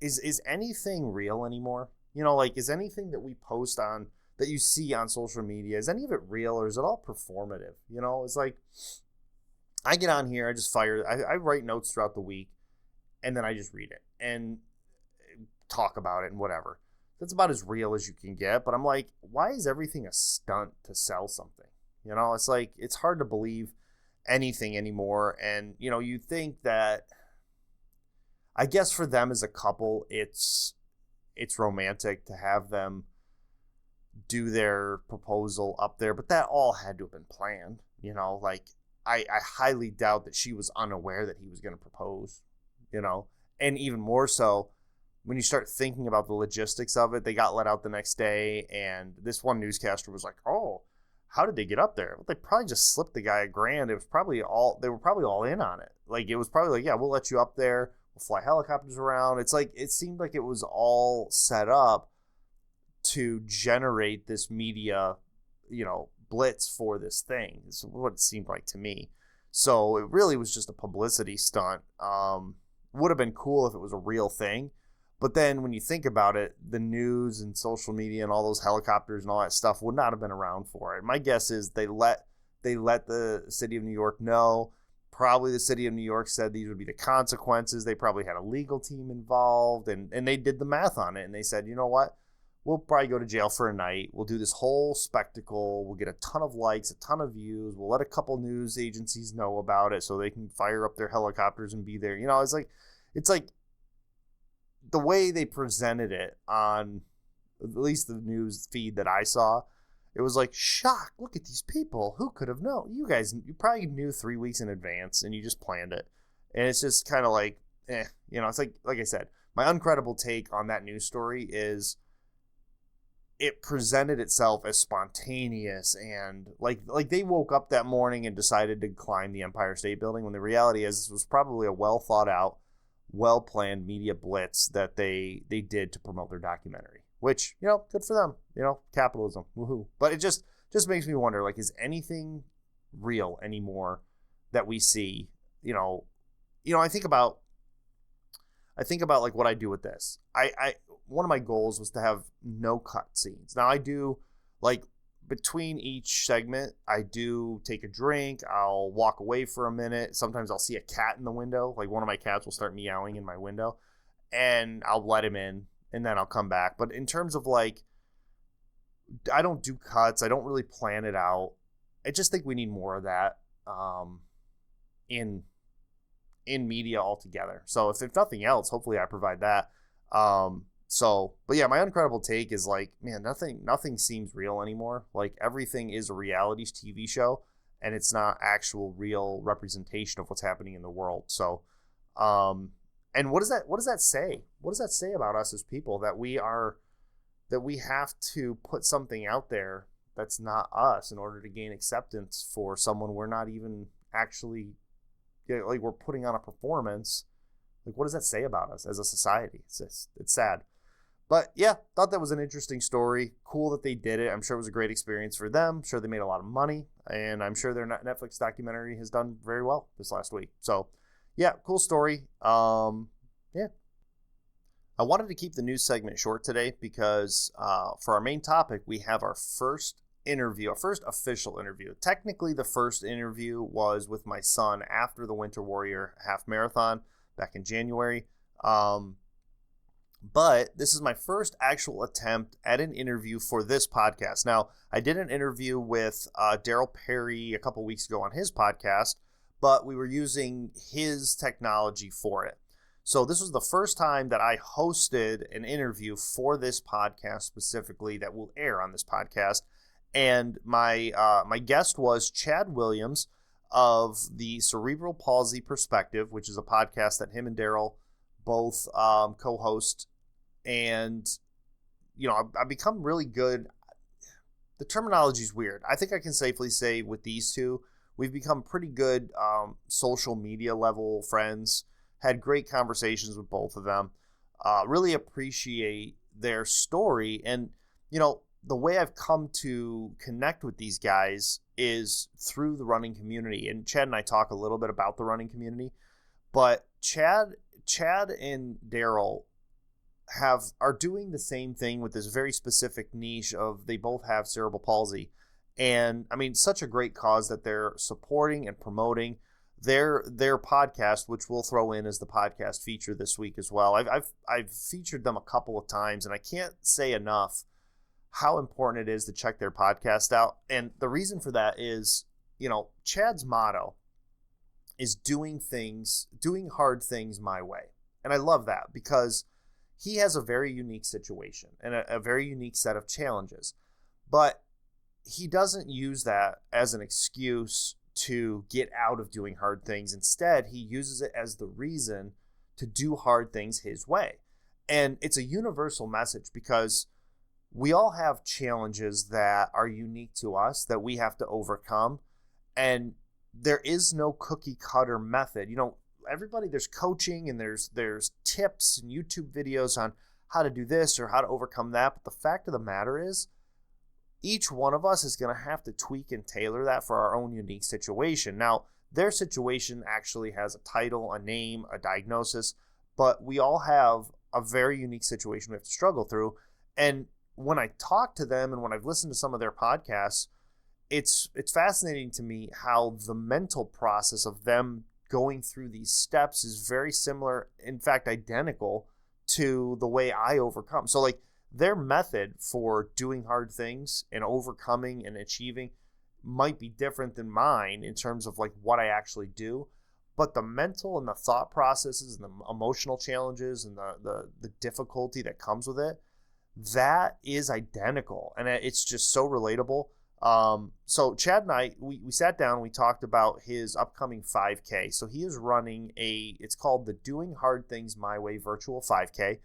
is anything real anymore? Like, is anything that we post on, that you see on social media, is any of it real, or is it all performative? It's like, I get on here, I just I write notes throughout the week, and then I just read it and talk about it and whatever. That's about as real as you can get. But I'm like, why is everything a stunt to sell something? It's like, it's hard to believe anything anymore. And, you think that, I guess for them as a couple, it's romantic to have them do their proposal up there, but that all had to have been planned. Like, I highly doubt that she was unaware that he was going to propose, and even more so when you start thinking about the logistics of it. They got let out the next day, and this one newscaster was like, oh, how did they get up there? Well, they probably just slipped the guy $1,000. They were probably all in on it. Like, it was probably like, yeah, we'll let you up there. We'll fly helicopters around. It's like, it seemed like it was all set up to generate this media, blitz for this thing. Is what it seemed like to me. So it really was just a publicity stunt. Would have been cool if it was a real thing. But then when you think about it, the news and social media and all those helicopters and all that stuff would not have been around for it. My guess is they let the city of New York know. Probably the city of New York said these would be the consequences. They probably had a legal team involved, and they did the math on it. And they said, you know what? We'll probably go to jail for a night. We'll do this whole spectacle. We'll get a ton of likes, a ton of views. We'll let a couple news agencies know about it so they can fire up their helicopters and be there. It's like the way they presented it on at least the news feed that I saw, it was like, shock, look at these people. Who could have known? You probably knew 3 weeks in advance and you just planned it. And it's just kind of like, it's like I said, my uncredible take on that news story is it presented itself as spontaneous and like they woke up that morning and decided to climb the Empire State Building, when the reality is this was probably a well thought out, well-planned media blitz that they did to promote their documentary, which, good for them, capitalism, woohoo. But it just makes me wonder, like, is anything real anymore that we see? I think about like what I do with this. One of my goals was to have no cut scenes. Now I do, like, between each segment, I do take a drink. I'll walk away for a minute. Sometimes I'll see a cat in the window. Like, one of my cats will start meowing in my window, and I'll let him in, and then I'll come back. But in terms of, like, I don't do cuts. I don't really plan it out. I just think we need more of that in media altogether. So if nothing else, hopefully I provide that. But yeah, my uncredible take is like, man, nothing seems real anymore. Like, everything is a reality TV show, and it's not actual real representation of what's happening in the world. So, and what does that say? What does that say about us as people, that we have to put something out there that's not us in order to gain acceptance for someone we're not even actually, like, we're putting on a performance. Like, what does that say about us as a society? It's sad. But yeah, thought that was an interesting story. Cool that they did it. I'm sure it was a great experience for them. I'm sure they made a lot of money, and I'm sure their Netflix documentary has done very well this last week. So yeah, cool story. Yeah. I wanted to keep the news segment short today because for our main topic, we have our first official interview. Technically, the first interview was with my son after the Winter Warrior half marathon back in January. But this is my first actual attempt at an interview for this podcast. Now, I did an interview with Daryl Perry a couple weeks ago on his podcast, but we were using his technology for it. So this was the first time that I hosted an interview for this podcast specifically that will air on this podcast. And my guest was Chad Williams. of the Cerebral Palsy Perspective, which is a podcast that him and Daryl both co-host. And, you know, I've become really good. The terminology is weird. I think I can safely say with these two, we've become pretty good social media level friends. Had great conversations with both of them. Really appreciate their story. And, you know, the way I've come to connect with these guys is through the running community. And Chad and I talk a little bit about the running community. But Chad and Daryl are doing the same thing with this very specific niche of they both have cerebral palsy. And I mean, such a great cause that they're supporting and promoting their podcast, which we'll throw in as the podcast feature this week as well. I've featured them a couple of times, and I can't say enough how important it is to check their podcast out. And the reason for that is, you know, Chad's motto is doing hard things my way. And I love that because he has a very unique situation and a very unique set of challenges. But he doesn't use that as an excuse to get out of doing hard things. Instead, he uses it as the reason to do hard things his way. And it's a universal message because we all have challenges that are unique to us that we have to overcome. And there is no cookie cutter method. You know, everybody, there's coaching and there's tips and YouTube videos on how to do this or how to overcome that. But the fact of the matter is, each one of us is going to have to tweak and tailor that for our own unique situation. Now, their situation actually has a title, a name, a diagnosis, but we all have a very unique situation we have to struggle through. And when I talk to them and when I've listened to some of their podcasts, it's fascinating to me how the mental process of them going through these steps is very similar, in fact, identical to the way I overcome. So like their method for doing hard things and overcoming and achieving might be different than mine in terms of like what I actually do, but the mental and the thought processes and the emotional challenges and the difficulty that comes with it, that is identical. And it's just so relatable. So Chad and I, we sat down and we talked about his upcoming 5K. So he is running it's called the Doing Hard Things My Way virtual 5K.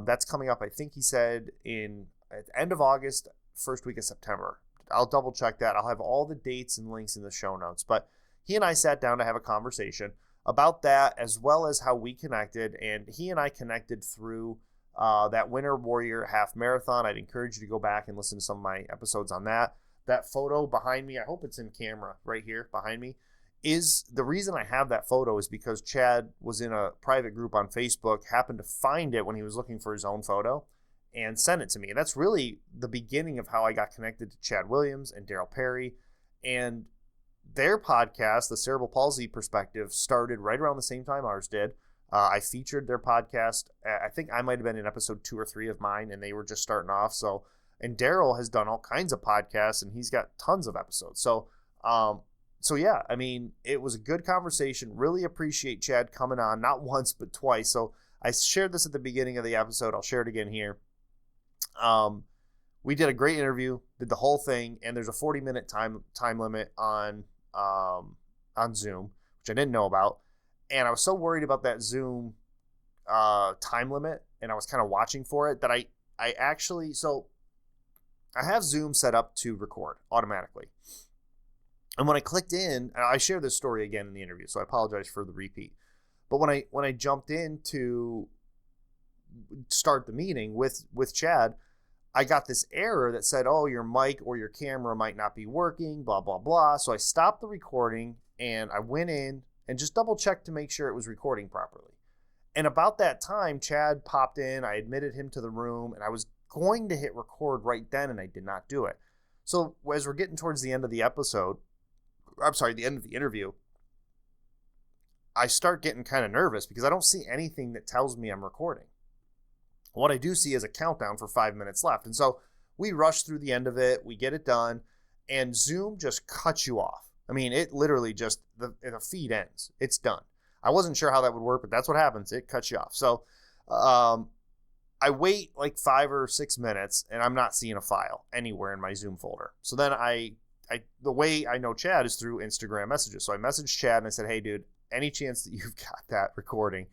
That's coming up, I think he said at the end of August, first week of September. I'll double check that. I'll have all the dates and links in the show notes, but he and I sat down to have a conversation about that as well as how we connected. And he and I connected through that Winter Warrior half marathon. I'd encourage you to go back and listen to some of my episodes on that. That photo behind me, I hope it's in camera right here behind me, is the reason I have that photo is because Chad was in a private group on Facebook, happened to find it when he was looking for his own photo and sent it to me. And that's really the beginning of how I got connected to Chad Williams and Daryl Perry. And their podcast, the Cerebral Palsy Perspective, started right around the same time ours did. I featured their podcast. I think I might have been in episode 2 or 3 of mine, and they were just starting off. And Daryl has done all kinds of podcasts, and he's got tons of episodes. So yeah, I mean, it was a good conversation. Really appreciate Chad coming on, not once, but twice. So I shared this at the beginning of the episode. I'll share it again here. We did a great interview, did the whole thing, and there's a 40-minute time limit on Zoom, which I didn't know about. And I was so worried about that Zoom time limit, and I was kind of watching for it, that I actually, so I have Zoom set up to record automatically. And when I clicked in, I share this story again in the interview, so I apologize for the repeat. But when I jumped in to start the meeting with Chad, I got this error that said, oh, your mic or your camera might not be working, blah, blah, blah. So I stopped the recording and I went in and just double checked to make sure it was recording properly. And about that time, Chad popped in, I admitted him to the room, and I was going to hit record right then, and I did not do it. So as we're getting towards the end of the the end of the interview, I start getting kind of nervous because I don't see anything that tells me I'm recording. What I do see is a countdown for 5 minutes left. And so we rush through the end of it, we get it done, and Zoom just cuts you off. I mean, it literally just, the feed ends. It's done. I wasn't sure how that would work, but that's what happens. It cuts you off. So I wait like 5 or 6 minutes, and I'm not seeing a file anywhere in my Zoom folder. So then I the way I know Chad is through Instagram messages. So I messaged Chad and I said, hey, dude, any chance that you've got that recording?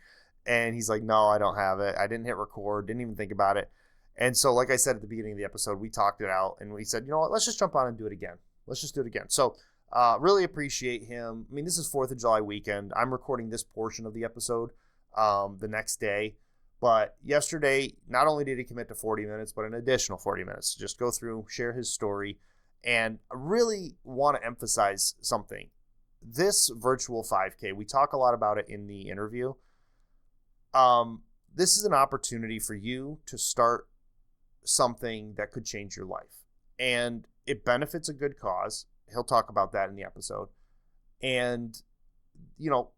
And he's like, no, I don't have it. I didn't hit record, didn't even think about it. And so, like I said at the beginning of the episode, we talked it out and we said, you know what, let's just jump on and do it again. Let's just do it again. So really appreciate him. I mean, this is 4th of July weekend. I'm recording this portion of the episode the next day. But yesterday, not only did he commit to 40 minutes, but an additional 40 minutes to just go through, share his story. And I really want to emphasize something. This virtual 5K, we talk a lot about it in the interview. This is an opportunity for you to start something that could change your life. And it benefits a good cause. He'll talk about that in the episode. And, you know,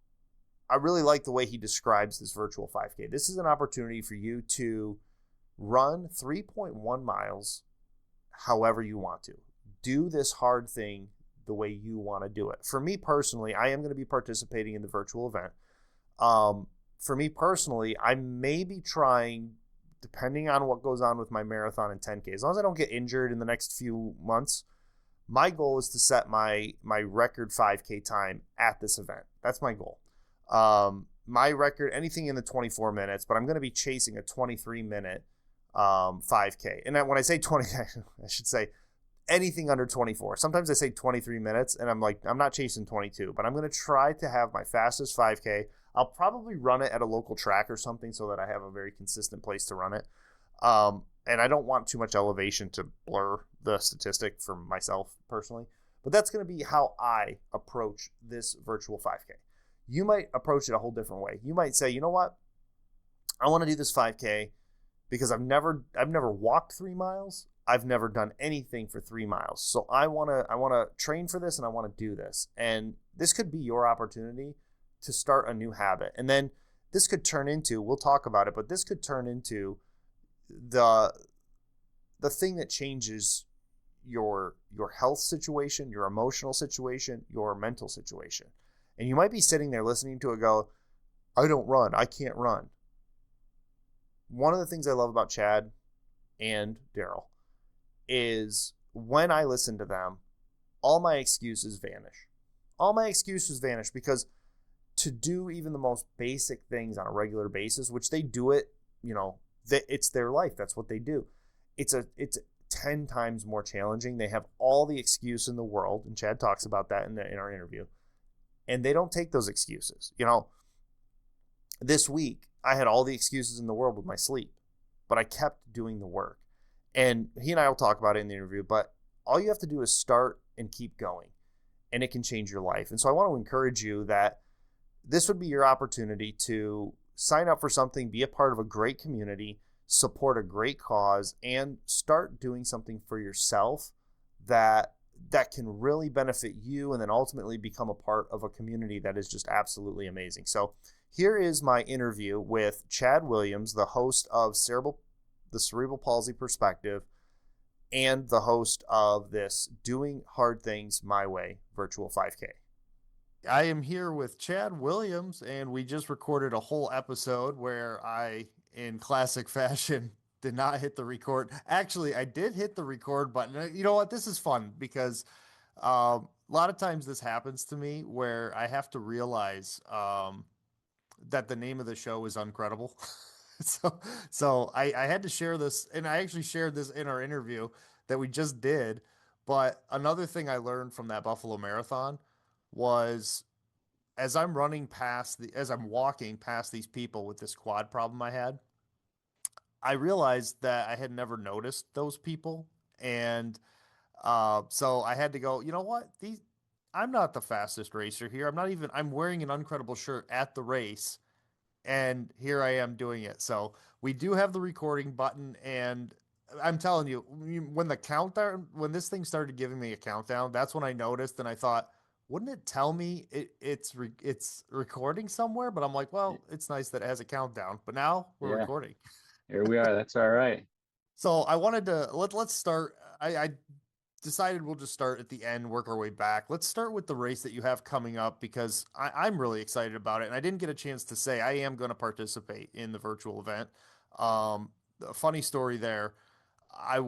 I really like the way he describes this virtual 5K. This is an opportunity for you to run 3.1 miles however you want to. Do this hard thing the way you want to do it. For me personally, I am going to be participating in the virtual event. For me personally, I may be trying, depending on what goes on with my marathon and 10K, as long as I don't get injured in the next few months, my goal is to set my record 5K time at this event. That's my goal. My record, anything in the 24 minutes, but I'm going to be chasing a 23-minute 5K. And when I say 20, I should say anything under 24. Sometimes I say 23 minutes, and I'm like, I'm not chasing 22, but I'm going to try to have my fastest 5K. I'll probably run it at a local track or something so that I have a very consistent place to run it. And I don't want too much elevation to blur the statistic for myself personally, but that's going to be how I approach this virtual 5K. You might approach it a whole different way. You might say, you know what? I want to do this 5K because I've never walked 3 miles. I've never done anything for 3 miles. So I want to train for this and I want to do this. And this could be your opportunity to start a new habit. And then this could turn into, we'll talk about it, but this could turn into the thing that changes your health situation, your emotional situation, your mental situation. And you might be sitting there listening to it go, I don't run. I can't run. One of the things I love about Chad and Daryl is when I listen to them, all my excuses vanish. All my excuses vanish because to do even the most basic things on a regular basis, which they do it, you know, it's their life. That's what they do. It's 10 times more challenging. They have all the excuse in the world. And Chad talks about that in our interview. And they don't take those excuses. You know, this week I had all the excuses in the world with my sleep, but I kept doing the work. And he and I will talk about it in the interview, but all you have to do is start and keep going, and it can change your life. And so I want to encourage you that this would be your opportunity to sign up for something, be a part of a great community, support a great cause, and start doing something for yourself that can really benefit you and then ultimately become a part of a community that is just absolutely amazing. So here is my interview with Chad Williams, the host of the Cerebral Palsy Perspective and the host of this Doing Hard Things My Way virtual 5K. I am here with Chad Williams, and we just recorded a whole episode where I, in classic fashion, did not hit the record. Actually, I did hit the record button. You know what? This is fun because a lot of times this happens to me where I have to realize that the name of the show is Uncredible. So I had to share this, and I actually shared this in our interview that we just did. But another thing I learned from that Buffalo Marathon was as I'm walking past these people with this quad problem I had, I realized that I had never noticed those people. And so I had to go, you know what? I'm not the fastest racer here. I'm wearing an Uncredible shirt at the race, and here I am doing it. So we do have the recording button, and I'm telling you, when this thing started giving me a countdown, that's when I noticed, and I thought, wouldn't it tell me it's recording somewhere? But I'm like, well, it's nice that it has a countdown. But now we're recording. Here we are. That's all right. So I wanted to let's start. I decided we'll just start at the end, work our way back. Let's start with the race that you have coming up because I'm really excited about it. And I didn't get a chance to say I am going to participate in the virtual event. A funny story there. I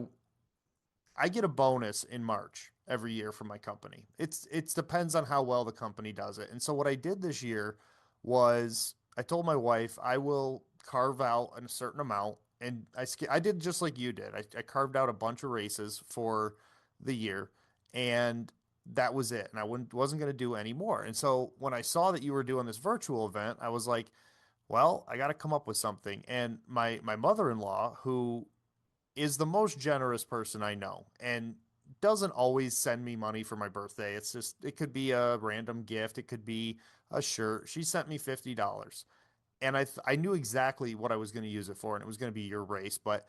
get a bonus in March. every year from my company. It depends on how well the company does it. And so what I did this year was I told my wife I will carve out a certain amount, and I did just like you did. I carved out a bunch of races for the year, and that was it. And I wasn't going to do any more. And so when I saw that you were doing this virtual event, I was like, well, I got to come up with something. And my mother-in-law, who is the most generous person I know, and doesn't always send me money for my birthday. It's just, it could be a random gift, it could be a shirt. She sent me $50, and I knew exactly what I was going to use it for, and it was going to be your race. But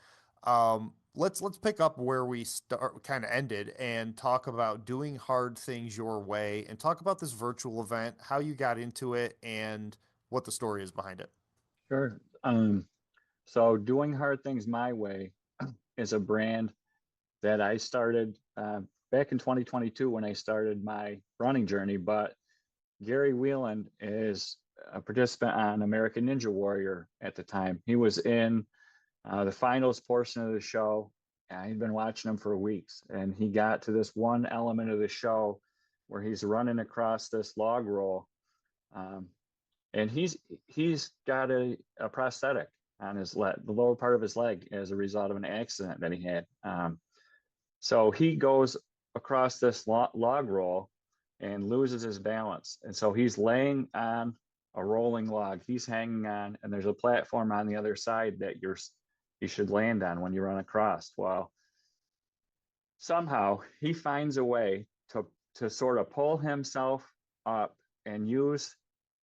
let's pick up where we start, kind of ended, and talk about doing hard things your way, and talk about this virtual event, how you got into it, and what the story is behind it. Sure. So doing hard things my way is a brand that I started back in 2022 when I started my running journey. But Gary Whelan is a participant on American Ninja Warrior at the time. He was in the finals portion of the show. He'd been watching him for weeks, and he got to this one element of the show where he's running across this log roll, and he's got a prosthetic on his leg, the lower part of his leg, as a result of an accident that he had. So he goes across this log roll and loses his balance, and so he's laying on a rolling log. He's hanging on, and there's a platform on the other side that you should land on when you run across. Well, somehow he finds a way to sort of pull himself up and use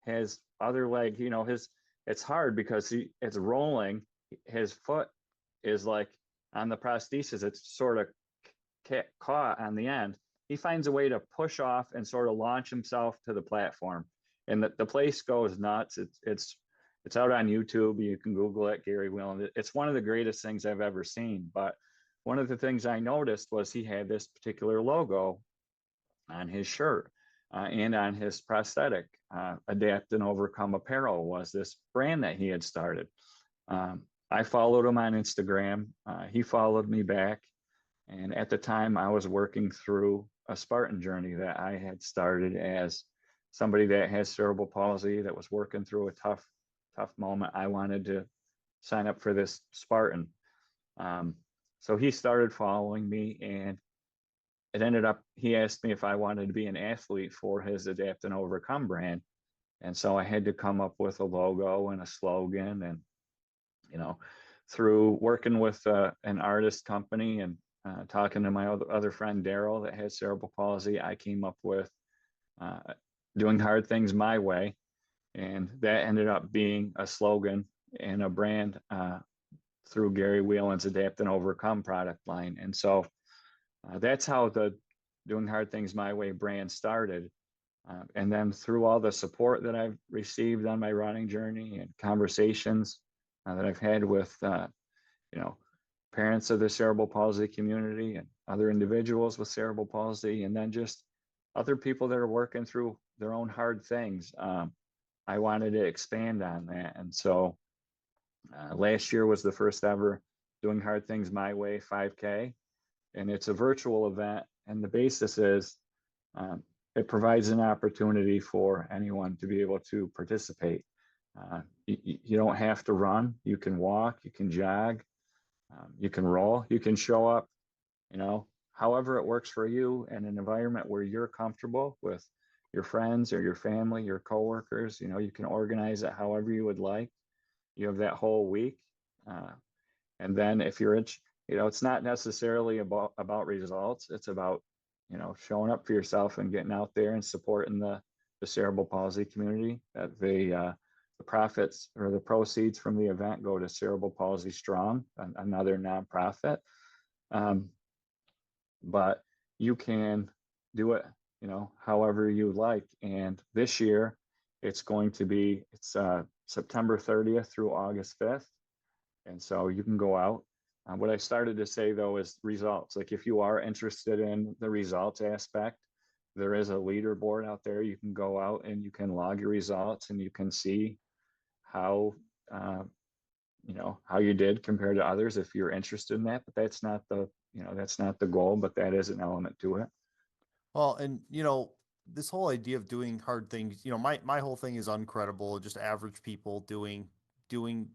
his other leg. It's hard because it's rolling. His foot is like on the prosthesis. It's sort of caught on the end. He finds a way to push off and sort of launch himself to the platform, and the place goes nuts. It's out on YouTube. You can Google it, Gary Whelan. It's one of the greatest things I've ever seen. But one of the things I noticed was he had this particular logo on his shirt and on his prosthetic. Adapt and Overcome Apparel was this brand that he had started. I followed him on Instagram. He followed me back. And at the time, I was working through a Spartan journey that I had started as somebody that has cerebral palsy, that was working through a tough moment. I wanted to sign up for this Spartan. So he started following me, and it ended up, he asked me if I wanted to be an athlete for his Adapt and Overcome brand. And so I had to come up with a logo and a slogan. And, through working with an artist company and talking to my other friend, Daryl, that has cerebral palsy, I came up with doing hard things my way. And that ended up being a slogan and a brand through Gary Whelan's Adapt and Overcome product line. And so that's how the Doing Hard Things My Way brand started. And then through all the support that I've received on my running journey and conversations that I've had with, parents of the cerebral palsy community and other individuals with cerebral palsy, and then just other people that are working through their own hard things, I wanted to expand on that. And so last year was the first ever Doing Hard Things My Way 5K. And it's a virtual event. And the basis is it provides an opportunity for anyone to be able to participate. You don't have to run. You can walk, you can jog, you can roll, you can show up, however it works for you, in an environment where you're comfortable with your friends or your family, your coworkers. You can organize it however you would like. You have that whole week. And then if you're it's not necessarily about results. It's about, showing up for yourself and getting out there and supporting the cerebral palsy community. That the profits or the proceeds from the event go to Cerebral Palsy Strong, another nonprofit. But you can do it, however you like. And this year it's September 30th through August 5th. And so you can go out. What I started to say, though, is results. Like, if you are interested in the results aspect, there is a leaderboard out there. You can go out and you can log your results, and you can see how you did compared to others if you're interested in that. But that's not the goal, but that is an element to it. Well, and this whole idea of doing hard things, my whole thing is uncredible, just average people doing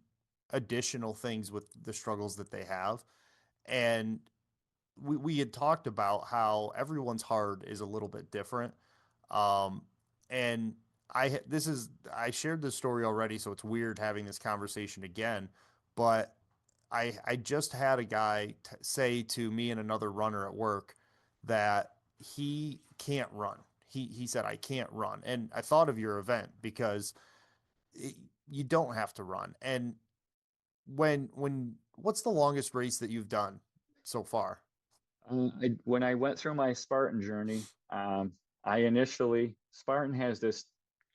additional things with the struggles that they have. And we had talked about how everyone's heart is a little bit different. Um, and I shared this story already, so it's weird having this conversation again. But I just had a guy say to me and another runner at work that he can't run. He said I can't run, and I thought of your event because it, you don't have to run. And when what's the longest race that you've done so far? When I went through my Spartan journey, I initially Spartan has this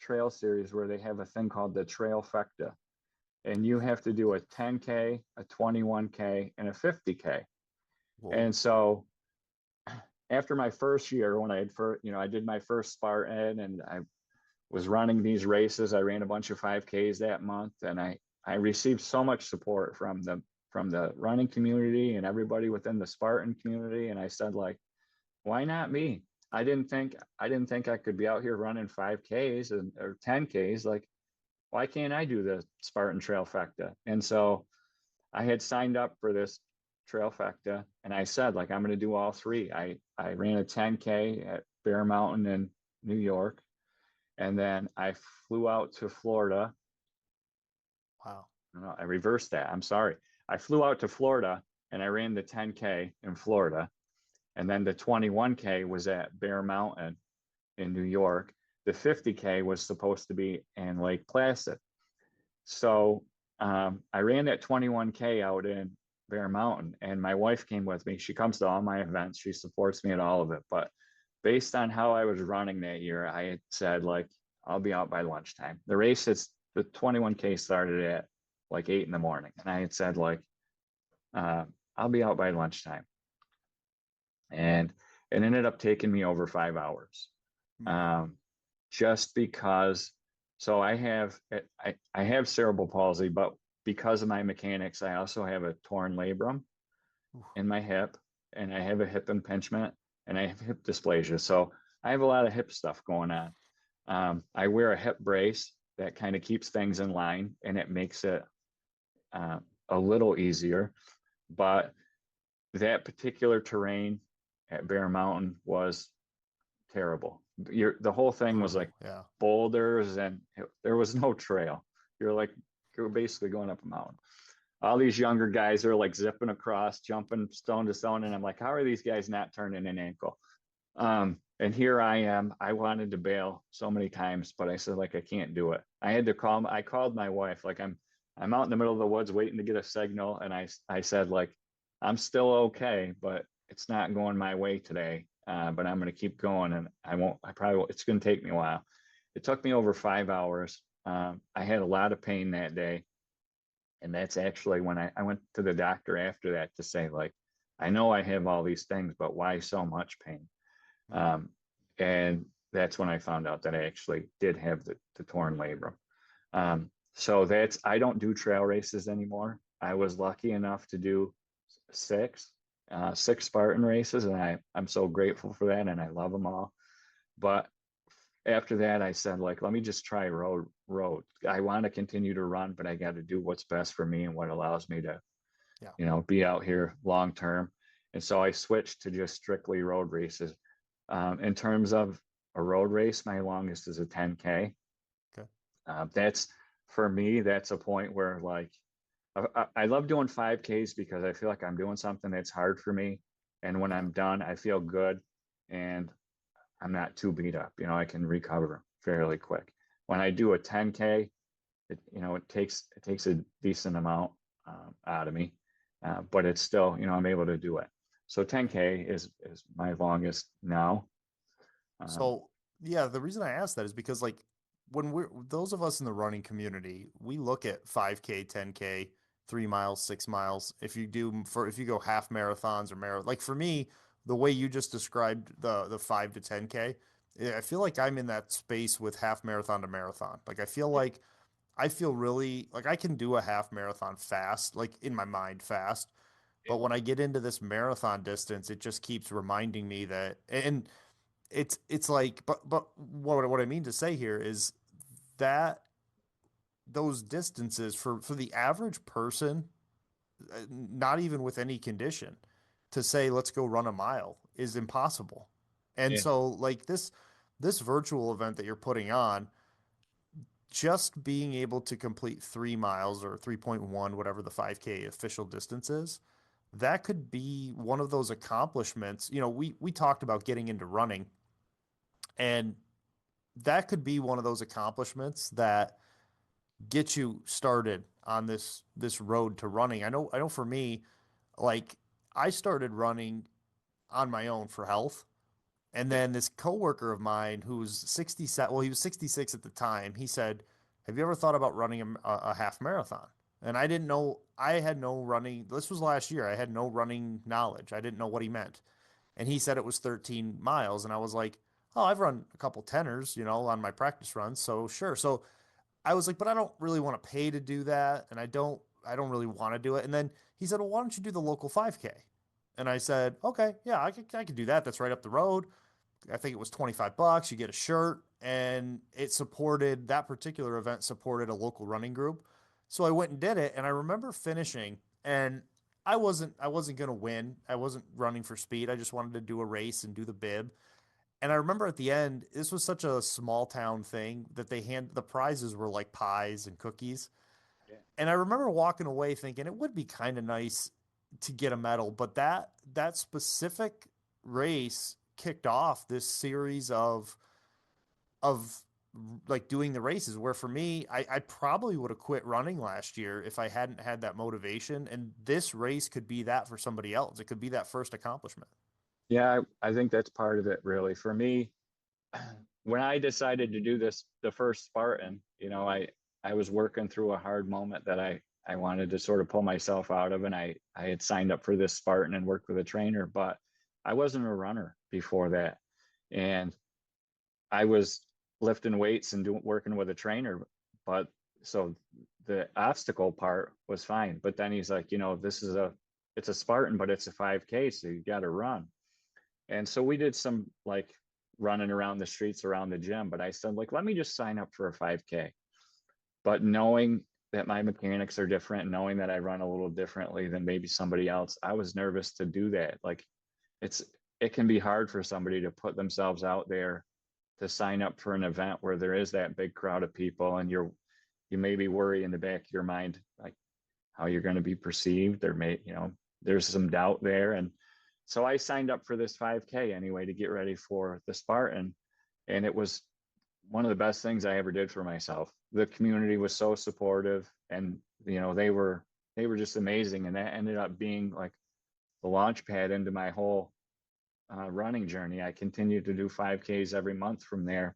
trail series where they have a thing called the trifecta, and you have to do a 10K, a 21K, and a 50K. Whoa. And so after my first year, when I had first, I did my first Spartan and I was running these races. I ran a bunch of 5Ks that month, and I received so much support from the running community and everybody within the Spartan community. And I said, like, why not me? I didn't think I could be out here running 5Ks or 10Ks. Like, why can't I do the Spartan Trailfecta? And so I had signed up for this Trailfecta, and I said, like, I'm going to do all three. I ran a 10K at Bear Mountain in New York, and then I flew out to Florida. Wow. No, I reversed that. I'm sorry. I flew out to Florida and I ran the 10K in Florida. And then the 21K was at Bear Mountain in New York. The 50K was supposed to be in Lake Placid. So I ran that 21K out in Bear Mountain, and my wife came with me. She comes to all my events. She supports me at all of it. But based on how I was running that year, I had said, like, I'll be out by lunchtime. The 21K started at like 8 in the morning. And I had said, like, I'll be out by lunchtime. And it ended up taking me over 5 hours. Just because, so I have cerebral palsy, but because of my mechanics, I also have a torn labrum in my hip, and I have a hip impingement, and I have hip dysplasia. So I have a lot of hip stuff going on. I wear a hip brace that kind of keeps things in line, and it makes it a little easier. But that particular terrain at Bear Mountain was terrible. The whole thing was like boulders, and there was no trail. You're basically going up a mountain. All these younger guys are like zipping across, jumping stone to stone, and I'm like, how are these guys not turning an ankle? And here I am. I wanted to bail so many times, but I said, like, I can't do it. I called my wife, like, I'm out in the middle of the woods waiting to get a signal, and I said, like, I'm still okay, but it's not going my way today. But I'm going to keep going, and it's going to take me a while. It took me over 5 hours. I had a lot of pain that day. And that's actually when I went to the doctor after that to say, like, I know I have all these things, but why so much pain? And that's when I found out that I actually did have the torn labrum. So I don't do trail races anymore. I was lucky enough to do six Spartan races, and I'm so grateful for that, and I love them all. But after that, I said, like, let me just try road. I want to continue to run, but I got to do what's best for me and what allows me to, be out here long term. And so I switched to just strictly road races. In terms of a road race, my longest is a 10K. Okay. For me, that's a point where, like, I love doing 5Ks because I feel like I'm doing something that's hard for me. And when I'm done, I feel good and I'm not too beat up. I can recover fairly quick. When I do a 10K, it takes a decent amount out of me, but it's still, I'm able to do it. So 10K is my longest now. So yeah, the reason I asked that is because, like, when those of us in the running community, we look at 5K, 10K, 3 miles, 6 miles. If you go half marathons or like for me, the way you just described the 5 to 10K, I feel like I'm in that space with half marathon to marathon. Like, I feel really like I can do a half marathon fast, like in my mind fast. But when I get into this marathon distance, it just keeps reminding me that, and it's like, but what I mean to say here is that those distances for the average person, not even with any condition, to say let's go run a mile is impossible. And Yeah. so like this virtual event that you're putting on, just being able to complete 3 miles or 3.1, whatever the 5K official distance is, that could be one of those accomplishments. You know, we talked about getting into running, and that could be one of those accomplishments that get you started on this road to running. I know for me, like I started running on my own for health. And Yeah. then this coworker of mine who's 67, well, he was 66 at the time, he said, "Have you ever thought about running a half marathon?" And I didn't know, I had no running, this was last year, I had no running knowledge. I didn't know what he meant. And he said it was 13 miles. And I was like, "Oh, I've run a couple teners, you know, on my practice runs. So sure." So I was like, "But I don't really want to pay to do that. And I don't really want to do it." And then he said, "Well, why don't you do the local 5K?" And I said, "Okay, yeah, I could do that. That's right up the road." I think it was $25. You get a shirt, and it supported that particular event, supported a local running group. So I went and did it, and I remember finishing, and I wasn't going to win. I wasn't running for speed. I just wanted to do a race and do the bib. And I remember at the end, this was such a small town thing that the prizes were like pies and cookies. Yeah. And I remember walking away thinking it would be kind of nice to get a medal, but that specific race kicked off this series of like doing the races, where for me, I probably would have quit running last year if I hadn't had that motivation. And this race could be that for somebody else. It could be that first accomplishment. Yeah, I think that's part of it really. For me, when I decided to do this, the first Spartan, I was working through a hard moment that I wanted to sort of pull myself out of, and I had signed up for this Spartan and worked with a trainer, but I wasn't a runner before that. And I was lifting weights and working with a trainer, but so the obstacle part was fine. But then he's like, it's a Spartan, but it's a 5K, so you got to run. And so we did some like running around the streets around the gym, but I said, like, let me just sign up for a 5K. But knowing that my mechanics are different, knowing that I run a little differently than maybe somebody else, I was nervous to do that. Like it can be hard for somebody to put themselves out there to sign up for an event where there is that big crowd of people, and you maybe worry in the back of your mind, like how you're going to be perceived. There's some doubt there. And so I signed up for this 5K anyway to get ready for the Spartan. And it was one of the best things I ever did for myself. The community was so supportive, and they were just amazing. And that ended up being like the launch pad into my whole running journey. I continued to do 5Ks every month from there.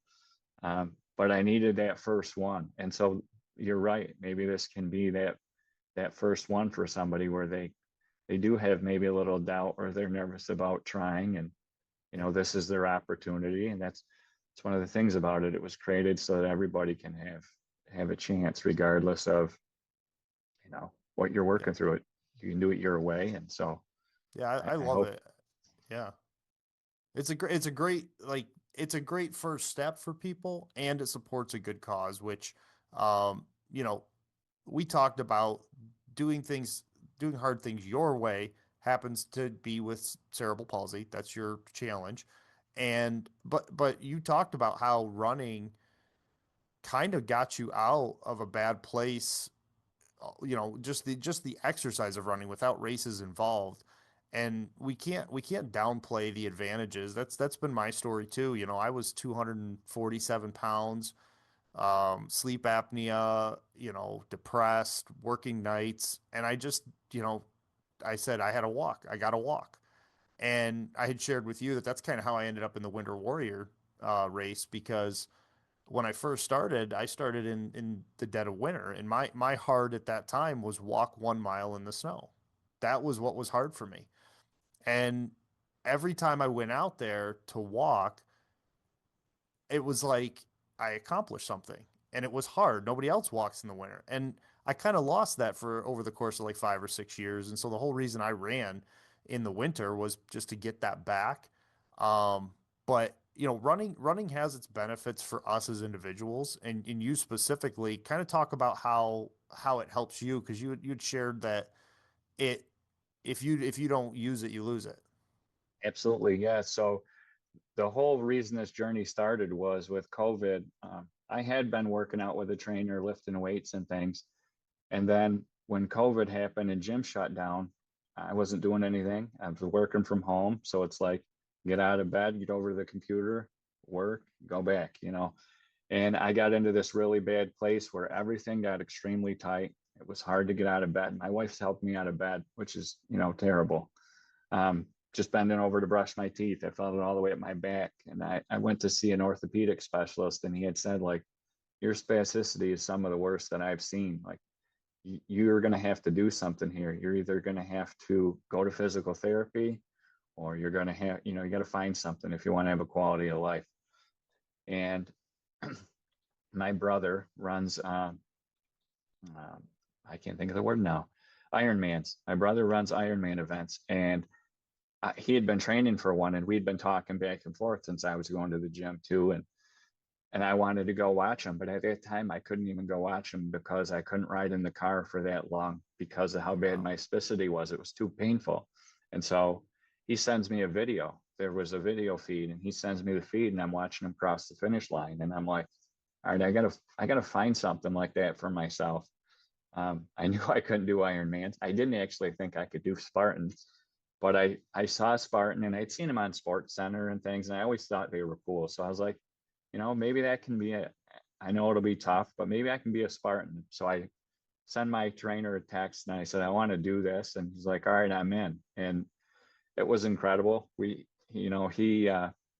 But I needed that first one. And so you're right. Maybe this can be that first one for somebody where they do have maybe a little doubt, or they're nervous about trying, and this is their opportunity. And it's one of the things about it. It was created so that everybody can have a chance, regardless of what you're Yeah. working through. It You can do it your way. And so Yeah, I I love hope. it. Yeah. It's a great first step for people, and it supports a good cause, which um, you know, we talked about doing hard things your way happens to be with cerebral palsy. That's your challenge. And but you talked about how running kind of got you out of a bad place, just the exercise of running without races involved. And we can't downplay the advantages. That's been my story too. I was 247 pounds, sleep apnea, depressed, working nights, and I said I had to walk. I got to walk. And I had shared with you that that's kind of how I ended up in the Winter Warrior race, because when I first started, I started in the dead of winter, and my hard at that time was walk 1 mile in the snow. That was what was hard for me. And every time I went out there to walk, it was like I accomplished something, and it was hard. Nobody else walks in the winter. And I kind of lost that for over the course of like 5 or 6 years. And so the whole reason I ran in the winter was just to get that back. But running has its benefits for us as individuals, and you specifically kind of talk about how it helps you, because you'd shared that it if you don't use it, you lose it. Absolutely, yeah. So the whole reason this journey started was with COVID. I had been working out with a trainer, lifting weights and things. And then when COVID happened and gym shut down, I wasn't doing anything. I was working from home. So it's like, get out of bed, get over to the computer, work, go back, And I got into this really bad place where everything got extremely tight. It was hard to get out of bed. My wife's helped me out of bed, which is, terrible. Just bending over to brush my teeth, I felt it all the way up my back. And I went to see an orthopedic specialist, and he had said, like, your spasticity is some of the worst that I've seen. Like, you're going to have to do something here. You're either going to have to go to physical therapy, or you're going to have, you got to find something if you want to have a quality of life. And my brother runs, I can't think of the word now, Ironmans. My brother runs Ironman events, and he had been training for one, and we'd been talking back and forth since I was going to the gym too. And I wanted to go watch him, but at that time I couldn't even go watch him because I couldn't ride in the car for that long because of how bad my spasticity was. It was too painful. And so he sends me a video. There was a video feed, and he sends me the feed, and I'm watching him cross the finish line. And I'm like, all right, I gotta find something like that for myself. I knew I couldn't do Ironmans. I didn't actually think I could do Spartans, but I saw Spartan, and I'd seen him on Sports Center and things, and I always thought they were cool. So I was like, maybe that can be I know it'll be tough, but maybe I can be a Spartan. So I send my trainer a text, and I said, I want to do this. And he's like, all right, I'm in. And it was incredible.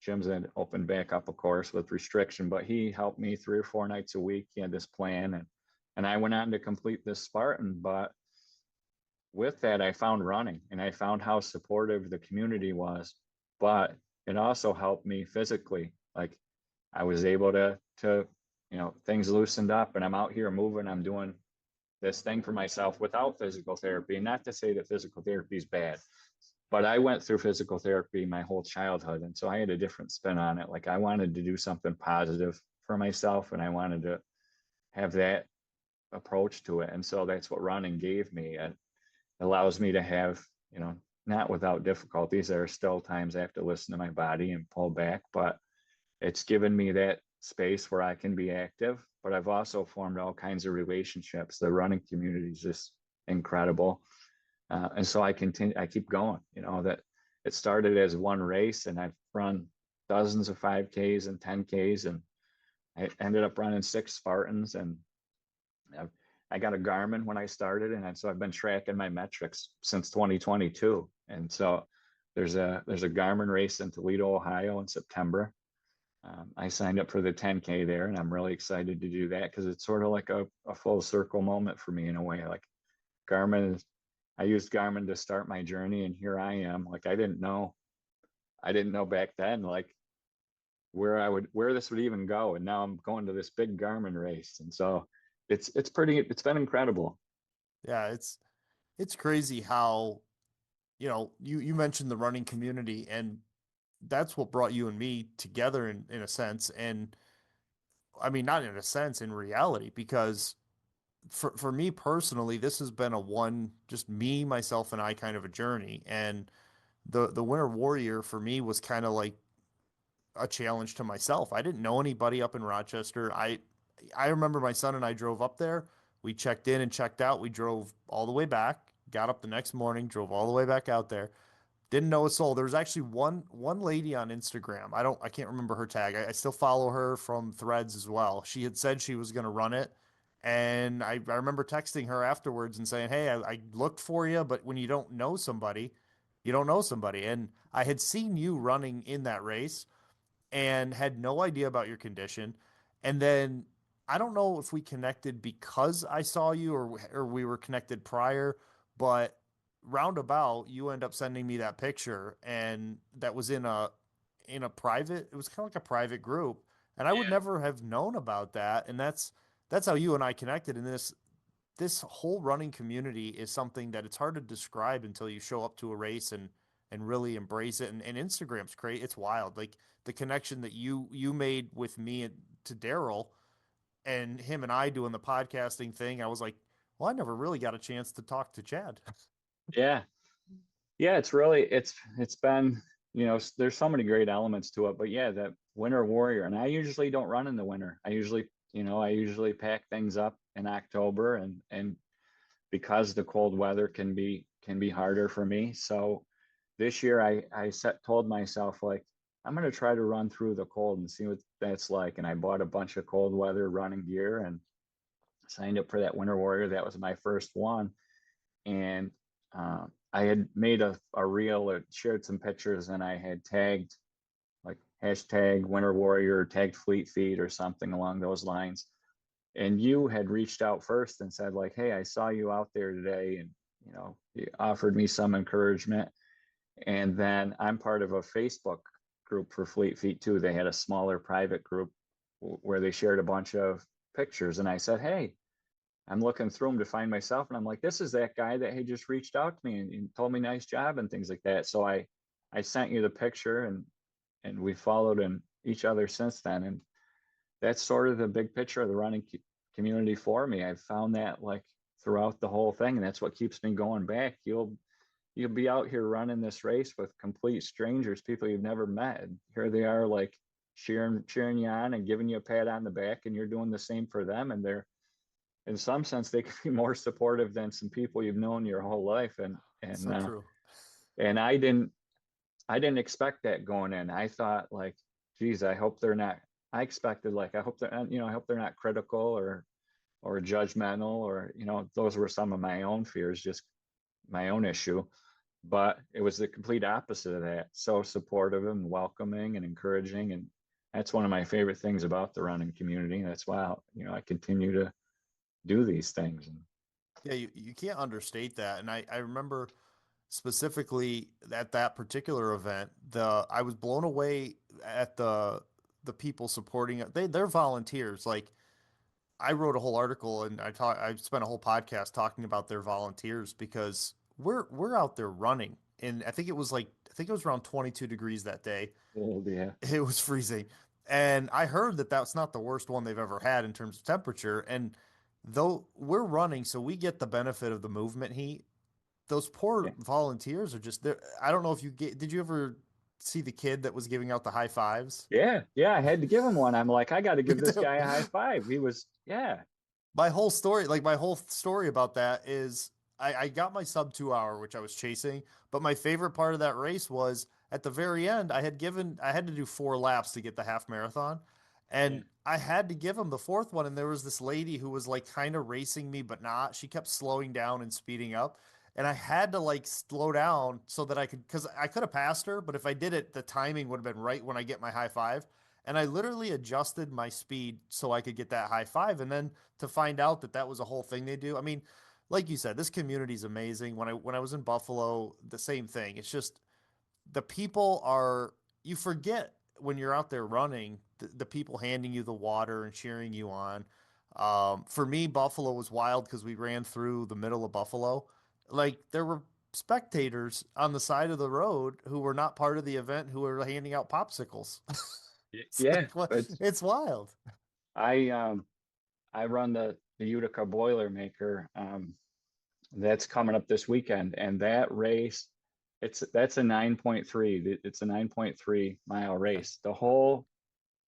Gyms had opened back up, of course, with restriction, but he helped me 3 or 4 nights a week. He had this plan, and I went on to complete this Spartan. But with that, I found running, and I found how supportive the community was, but it also helped me physically. Like, I was able to, things loosened up, and I'm out here moving. I'm doing this thing for myself without physical therapy. And not to say that physical therapy is bad, but I went through physical therapy my whole childhood. And so I had a different spin on it. Like, I wanted to do something positive for myself, and I wanted to have that approach to it. And so that's what running gave me. It allows me to have, not without difficulties. There are still times I have to listen to my body and pull back, but it's given me that space where I can be active. But I've also formed all kinds of relationships. The running community is just incredible. And so I keep going, that it started as one race, and I've run dozens of 5Ks and 10Ks, and I ended up running 6 Spartans. And I got a Garmin when I started, and so I've been tracking my metrics since 2022. And so there's a Garmin race in Toledo, Ohio in September. I signed up for the 10K there, and I'm really excited to do that because it's sort of like a full circle moment for me in a way. Like, I used Garmin to start my journey, and here I am. Like, I didn't know back then, like, where this would even go. And now I'm going to this big Garmin race. And so it's been incredible. Yeah, it's crazy how, you mentioned the running community, and that's what brought you and me together in a sense. And I mean, not in a sense, in reality, because for me personally, this has been just me, myself, and I kind of a journey. And the Winter Warrior for me was kind of like a challenge to myself. I didn't know anybody up in Rochester. I remember my son and I drove up there. We checked in and checked out. We drove all the way back, got up the next morning, drove all the way back out there. Didn't know a soul. There was actually one lady on Instagram. I can't remember her tag. I still follow her from Threads as well. She had said she was going to run it. And I remember texting her afterwards and saying, hey, I looked for you, but when you don't know somebody, you don't know somebody. And I had seen you running in that race and had no idea about your condition. And then I don't know if we connected because I saw you, or we were connected prior, but roundabout you end up sending me that picture, and that was in a private, it was kind of like a private group, and I would never have known about that. And that's how you and I connected. And this whole running community is something that it's hard to describe until you show up to a race and and really embrace it. And Instagram's great. It's wild. Like the connection that you made with me and to Daryl and him and I doing the podcasting thing. I was like, well, I never really got a chance to talk to Chad. Yeah. Yeah, it's really it's been, there's so many great elements to it, but yeah, that winter warrior. And I usually don't run in the winter. I usually pack things up in October, and because the cold weather can be harder for me. So this year I told myself, like, I'm going to try to run through the cold and see what that's like. And I bought a bunch of cold weather running gear and signed up for that winter warrior. That was my first one. And I had made a reel or shared some pictures, and I had tagged like hashtag winter warrior, tagged Fleet Feet or something along those lines. And you had reached out first and said, like, hey, I saw you out there today, and you offered me some encouragement. And then I'm part of a Facebook group for Fleet Feet too. They had a smaller private group where they shared a bunch of pictures, and I said, hey, I'm looking through them to find myself, and I'm like, this is that guy that had just reached out to me and told me nice job and things like that. So I sent you the picture, and we followed each other since then. And that's sort of the big picture of the running community for me. I've found that, like, throughout the whole thing, and that's what keeps me going back. You'll be out here running this race with complete strangers, people you've never met. And here they are, like, cheering you on and giving you a pat on the back, and you're doing the same for them. And they're, in some sense, they can be more supportive than some people you've known your whole life. And So true. and I didn't expect that going in. I thought, like, geez, I hope they're not. I expected, like, I hope they're not critical or judgmental, or those were some of my own fears, just my own issue. But it was the complete opposite of that. So supportive and welcoming and encouraging, and that's one of my favorite things about the running community. That's why I continue to do these things. Yeah, you can't understate that. And I remember specifically at that particular event, I was blown away at the people supporting it. They're volunteers. Like I wrote a whole article and I spent a whole podcast talking about their volunteers because we're out there running. And I think it was around 22 degrees that day. Oh yeah. It was freezing. And I heard that that's not the worst one they've ever had in terms of temperature. And though we're running, so we get the benefit of the movement heat. Those poor Yeah. volunteers are just there. I don't know if did you ever see the kid that was giving out the high fives? Yeah, I had to give him one. I'm like, I got to give this guy a high five. He was, yeah. My whole story about that is I got my sub 2 hour, which I was chasing, but my favorite part of that race was at the very end, I had to do 4 laps to get the half marathon. And Yeah. I had to give him the fourth one. And there was this lady who was like kind of racing me, but not. She kept slowing down and speeding up. And I had to like slow down so that because I could have passed her, but if I did it, the timing would have been right when I get my high five. And I literally adjusted my speed so I could get that high five. And then to find out that was a whole thing they do. I mean, like you said, this community is amazing. When I was in Buffalo, the same thing. It's just the people you forget when you're out there running, the people handing you the water and cheering you on. For me, Buffalo was wild because we ran through the middle of Buffalo. Like there were spectators on the side of the road who were not part of the event who were handing out popsicles. Yeah, It's wild. I run the Utica Boilermaker. That's coming up this weekend, and that race, that's a 9.3. It's a 9.3 mile race. The whole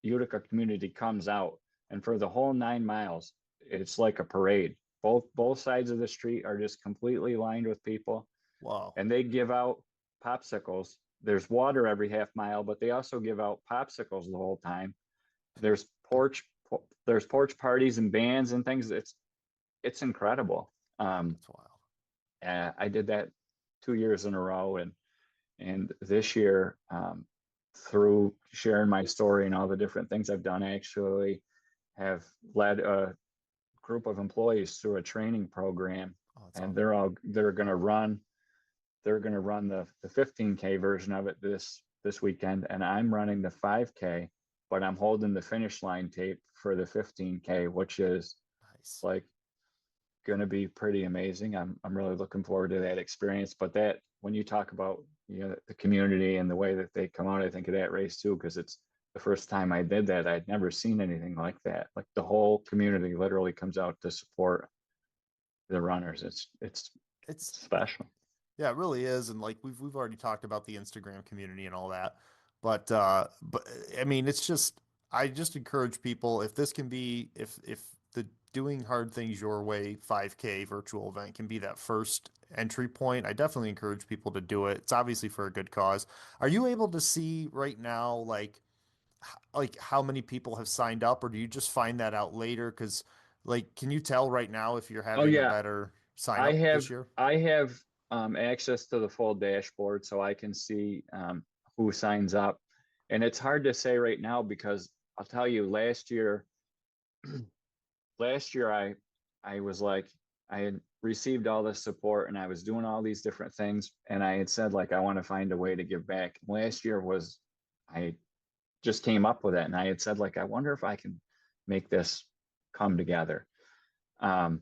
Utica community comes out, and for the whole 9 miles, it's like a parade. Both sides of the street are just completely lined with people. Wow. And they give out popsicles. There's water every half mile, but they also give out popsicles the whole time. There's porch parties and bands and things. It's incredible. That's wild. I did that 2 years in a row, and this year, through sharing my story and all the different things I've done, I actually have led a group of employees through a training program, and Awesome. they're going to run the 15K version of it this weekend, and I'm running the 5K, but I'm holding the finish line tape for the 15K, which is Nice. like going to be pretty amazing. I'm really looking forward to that experience. But that, when you talk about the community and the way that they come out, I think, of that race too, because it's the first time I did that. I'd never seen anything like that. Like the whole community literally comes out to support the runners. It's It's special. Yeah, it really is. And like we've already talked about the Instagram community and all that. But I mean, it's just I just encourage people if this can be if the doing hard things your way 5K virtual event can be that first entry point, I definitely encourage people to do it. It's obviously for a good cause. Are you able to see right now like how many people have signed up, or do you just find that out later? Because like, can you tell right now if you're Oh having a yeah, better sign I up have this year? I have access to the full dashboard, so I can see who signs up, and it's hard to say right now because I'll tell you, last year I was like, I had received all this support and I was doing all these different things, and I had said like I want to find a way to give back. Last year was I just came up with it, and I had said like I wonder if I can make this come together. Um,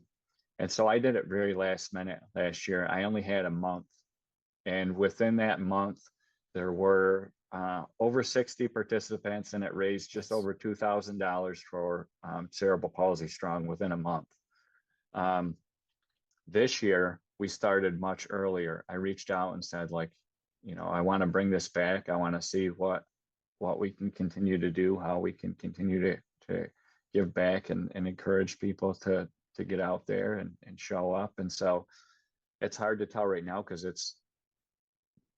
and so I did it very last minute last year. I only had a month. And within that month, there were over 60 participants, and it raised just Nice. over $2,000 for Cerebral Palsy Strong within a month. Um, this year, we started much earlier. I reached out and said, like, I want to bring this back. I want to see what we can continue to do, how we can continue to give back and encourage people to get out there and show up. And so it's hard to tell right now because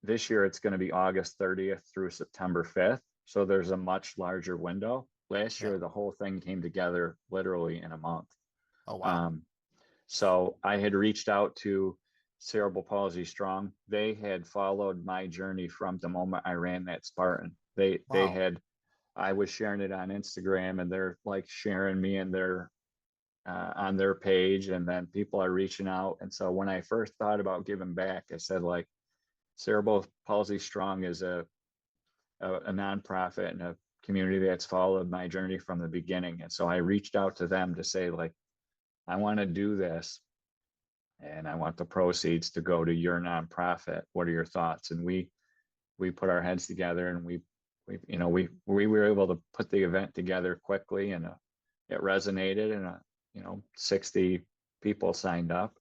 this year it's going to be August 30th through September 5th. So there's a much larger window. Last Yeah. year, the whole thing came together literally in a month. Oh wow. So I had reached out to Cerebral Palsy Strong. They had followed my journey from the moment I ran that Spartan. Wow. I was sharing it on Instagram, and they're like sharing me in their on their page, and then people are reaching out. And so when I first thought about giving back, I said like Cerebral Palsy Strong is a nonprofit and a community that's followed my journey from the beginning. And so I reached out to them to say like, I want to do this and I want the proceeds to go to your nonprofit. What are your thoughts? And we put our heads together, and we were able to put the event together quickly, and it resonated, and 60 people signed up.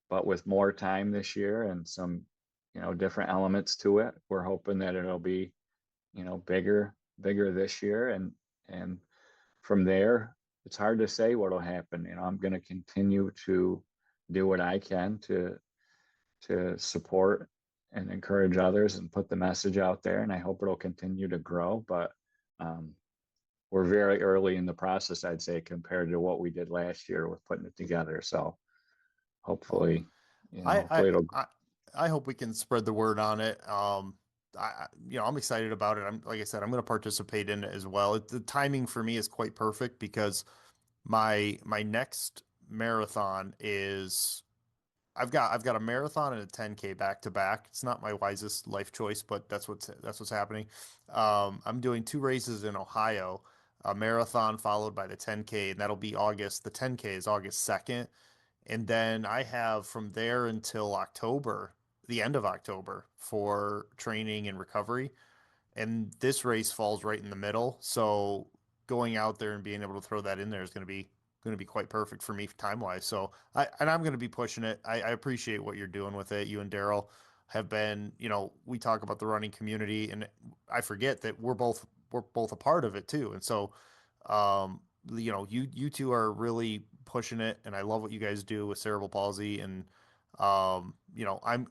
But with more time this year and some different elements to it, we're hoping that it'll be bigger this year, and from there it's hard to say what'll happen. I'm going to continue to do what I can to support and encourage others and put the message out there, and I hope it'll continue to grow. But we're very early in the process, I'd say, compared to what we did last year with putting it together. So Well, hopefully, I I it'll. I, I hope we can spread the word on it. I'm excited about it. I'm like I said, I'm going to participate in it as well. The timing for me is quite perfect because my next marathon is I've got a marathon and a 10K back to back. It's not my wisest life choice, but that's what's happening. I'm doing two races in Ohio, a marathon followed by the 10K, and that'll be August. The 10K is August 2nd, and then I have from there until October, the end of October, for training and recovery. And this race falls right in the middle. So going out there and being able to throw that in there is going to be quite perfect for me time wise. So I'm going to be pushing it. I appreciate what you're doing with it. You and Daryl have been, we talk about the running community, and I forget that we're both a part of it too. And so, you two are really pushing it, and I love what you guys do with cerebral palsy. And I'm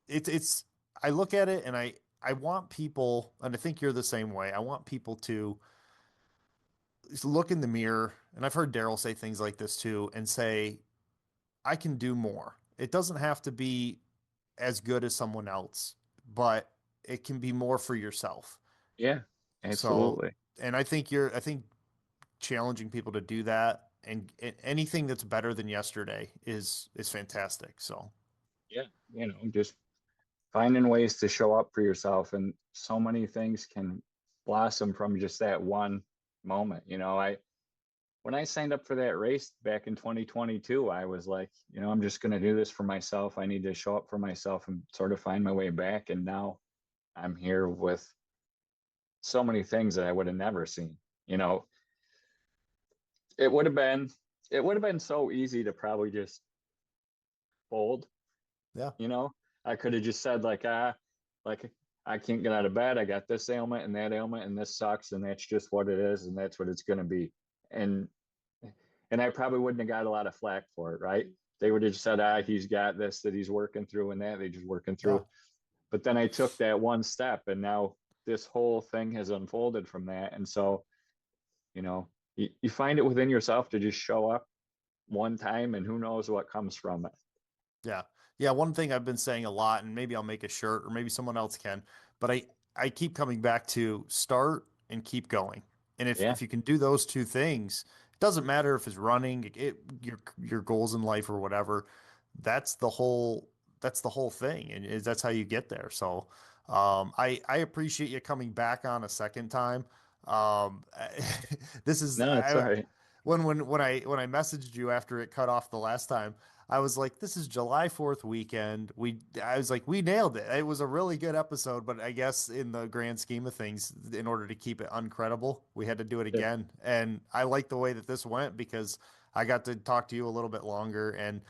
it's I look at it and I want people, and I think you're the same way. I want people to look in the mirror, and I've heard Daryl say things like this too, and say, I can do more. It doesn't have to be as good as someone else, but it can be more for yourself. Yeah, So, absolutely. and I think challenging people to do that, and anything that's better than yesterday is fantastic. So, Yeah, just finding ways to show up for yourself, and so many things can blossom from just that one moment. I when I signed up for that race back in 2022, I was like, I'm just going to do this for myself. I need to show up for myself and sort of find my way back. And now I'm here with so many things that I would have never seen. It would have been so easy to probably just fold. Yeah. I could have just said like I can't get out of bed. I got this ailment and that ailment and this sucks. And that's just what it is. And that's what it's going to be. And I probably wouldn't have got a lot of flack for it. Right. They would have just said, he's got this, that he's working through, and that they just working through. Yeah. But then I took that one step, and now this whole thing has unfolded from that. And so, you find it within yourself to just show up one time, and who knows what comes from it. Yeah. Yeah. One thing I've been saying a lot, and maybe I'll make a shirt or maybe someone else can, but I keep coming back to start and keep going. And if you can do those two things, it doesn't matter if it's running, your goals in life or whatever, that's the whole thing. And that's how you get there. So, I appreciate you coming back on a second time. This is, No, it's all right. When I messaged you after it cut off the last time, I was like, this is July 4th weekend. I was like, we nailed it. It was a really good episode, but I guess in the grand scheme of things, in order to keep it uncredible, we had to do it again. And I like the way that this went because I got to talk to you a little bit longer, and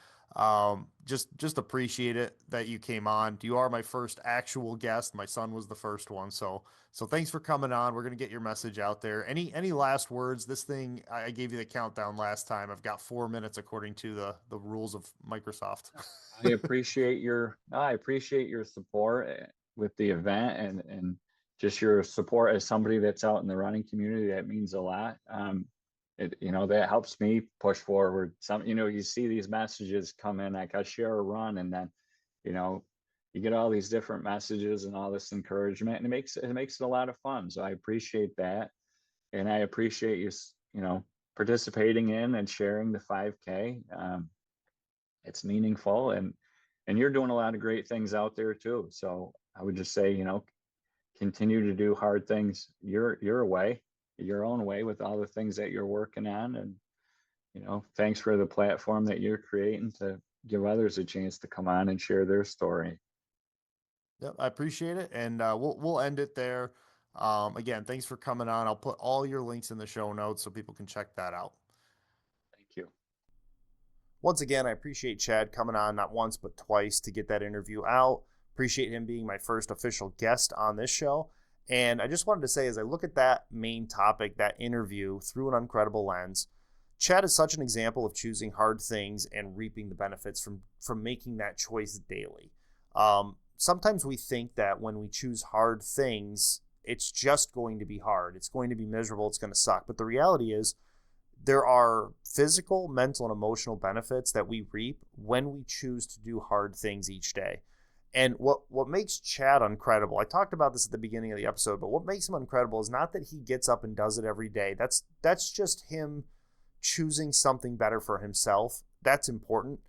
just appreciate it that you came on. You are my first actual guest. My son was the first one. So thanks for coming on. We're going to get your message out there. Any last words? This thing, I gave you the countdown last time. I've got 4 minutes according to the rules of Microsoft. I appreciate your support with the event, and just your support as somebody that's out in the running community. That means a lot. That helps me push forward. You see these messages come in, like I share a run, and then, you get all these different messages and all this encouragement, and it makes it a lot of fun. So I appreciate that. And I appreciate you, participating in and sharing the 5K. It's meaningful, and you're doing a lot of great things out there too. So I would just say, continue to do hard things your own way with all the things that you're working on. And, thanks for the platform that you're creating to give others a chance to come on and share their story. Yep, I appreciate it. And we'll end it there. Again, thanks for coming on. I'll put all your links in the show notes so people can check that out. Thank you. Once again, I appreciate Chad coming on not once, but twice to get that interview out. Appreciate him being my first official guest on this show. And I just wanted to say, as I look at that main topic, that interview through an Uncredible lens, Chad is such an example of choosing hard things and reaping the benefits from making that choice daily. Sometimes we think that when we choose hard things, it's just going to be hard. It's going to be miserable. It's going to suck. But the reality is there are physical, mental, and emotional benefits that we reap when we choose to do hard things each day. And what makes Chad Uncredible, I talked about this at the beginning of the episode, but what makes him Uncredible is not that he gets up and does it every day. That's just him choosing something better for himself. That's important.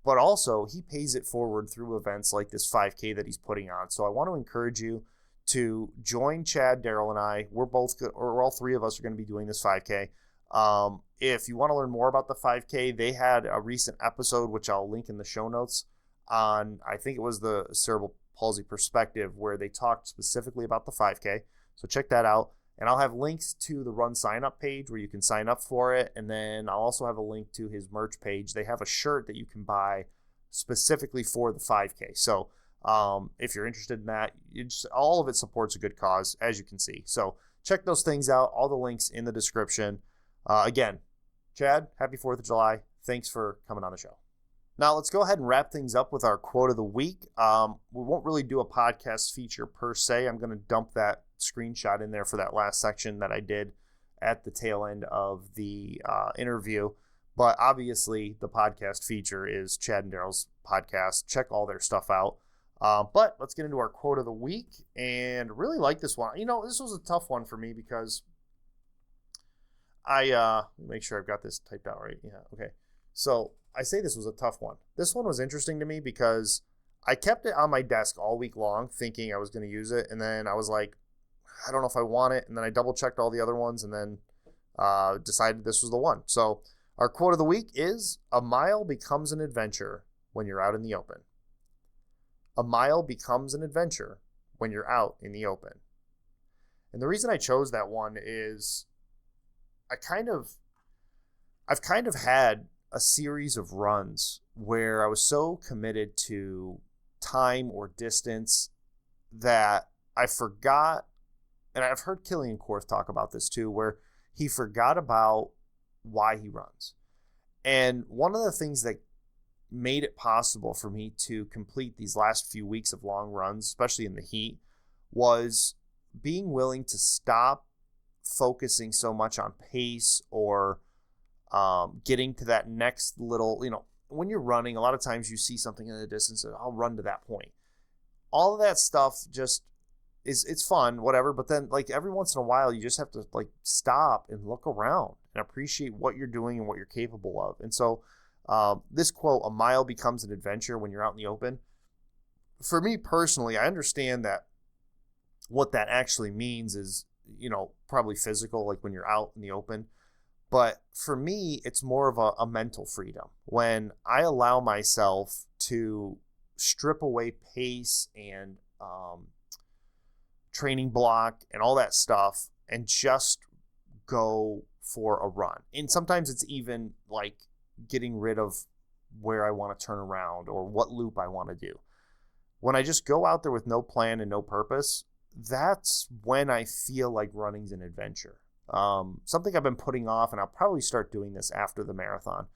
But also, he pays it forward through events like this 5K that he's putting on. So I want to encourage you to join Chad, Daryl, and I. We're all three of us are going to be doing this 5K. If you want to learn more about the 5K, they had a recent episode, which I'll link in the show notes, on, I think it was the Cerebal Palsy perspective, where they talked specifically about the 5K. So check that out. And I'll have links to the run sign up page where you can sign up for it. And then I'll also have a link to his merch page. They have a shirt that you can buy specifically for the 5K. So if you're interested in that, all of it supports a good cause, as you can see. So check those things out. All the links in the description. Again, Chad, happy 4th of July. Thanks for coming on the show. Now let's go ahead and wrap things up with our quote of the week. We won't really do a podcast feature per se. I'm going to dump that screenshot in there for that last section that I did at the tail end of the interview. But obviously the podcast feature is Chad and Daryl's podcast. Check all their stuff out. But let's get into our quote of the week, and really like this one. This was a tough one for me because let me make sure I've got this typed out right. Yeah. Okay. So I say this was a tough one. This one was interesting to me because I kept it on my desk all week long thinking I was going to use it. And then I was like, I don't know if I want it. And then I double checked all the other ones. And then decided this was the one. So our quote of the week is, "A mile becomes an adventure when you're out in the open." A mile becomes an adventure when you're out in the open. And the reason I chose that one is I've kind of had a series of runs where I was so committed to time or distance that I forgot, and I've heard Killian Korth talk about this too, where he forgot about why he runs. And one of the things that made it possible for me to complete these last few weeks of long runs, especially in the heat, was being willing to stop focusing so much on pace or getting to that next little, when you're running, a lot of times you see something in the distance and I'll run to that point. All of that stuff just it's fun, whatever. But then like every once in a while, you just have to like stop and look around and appreciate what you're doing and what you're capable of. And so this quote, "A mile becomes an adventure when you're out in the open." For me personally, I understand that what that actually means is, probably physical, like when you're out in the open. But for me, it's more of a mental freedom when I allow myself to strip away pace and training block and all that stuff and just go for a run. And sometimes it's even like getting rid of where I want to turn around or what loop I want to do. When I just go out there with no plan and no purpose, that's when I feel like running's an adventure. Something I've been putting off, and I'll probably start doing this after the marathon,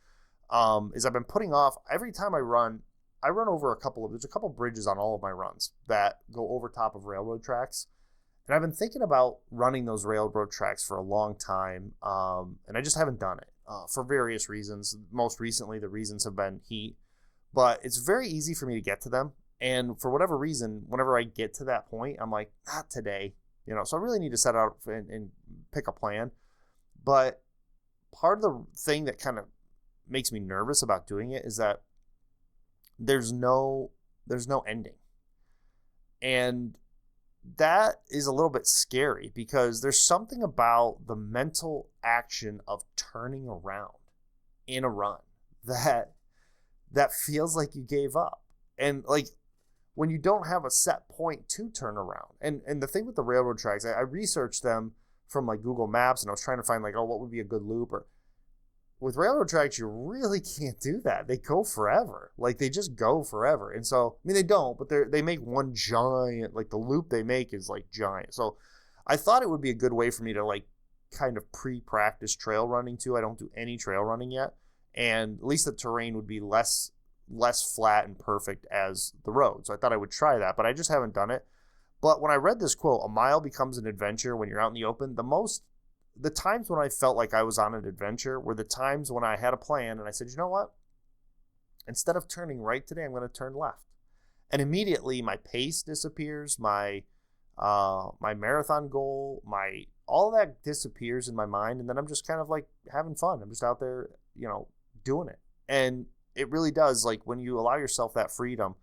is I've been putting off every time I run over there's a couple bridges on all of my runs that go over top of railroad tracks. And I've been thinking about running those railroad tracks for a long time. And I just haven't done it for various reasons. Most recently, the reasons have been heat, but it's very easy for me to get to them. And for whatever reason, whenever I get to that point, I'm like, not today, so I really need to set out and pick a plan. But part of the thing that kind of makes me nervous about doing it is that there's no ending. And that is a little bit scary because there's something about the mental action of turning around in a run that feels like you gave up. And like when you don't have a set point to turn around. And the thing with the railroad tracks, I researched them from like Google Maps, and I was trying to find like, what would be a good loop? Or with railroad tracks, you really can't do that. They go forever. Like they just go forever. And so, they don't, but they make one giant, like the loop they make is like giant. So I thought it would be a good way for me to like kind of pre-practice trail running too. I don't do any trail running yet. And at least the terrain would be less flat and perfect as the road. So I thought I would try that, but I just haven't done it. But when I read this quote, "A mile becomes an adventure when you're out in the open," the times when I felt like I was on an adventure were the times when I had a plan and I said, you know what? Instead of turning right today, I'm going to turn left. And immediately my pace disappears, my marathon goal, all that disappears in my mind. And then I'm just kind of like having fun. I'm just out there, doing it. And it really does, like when you allow yourself that freedom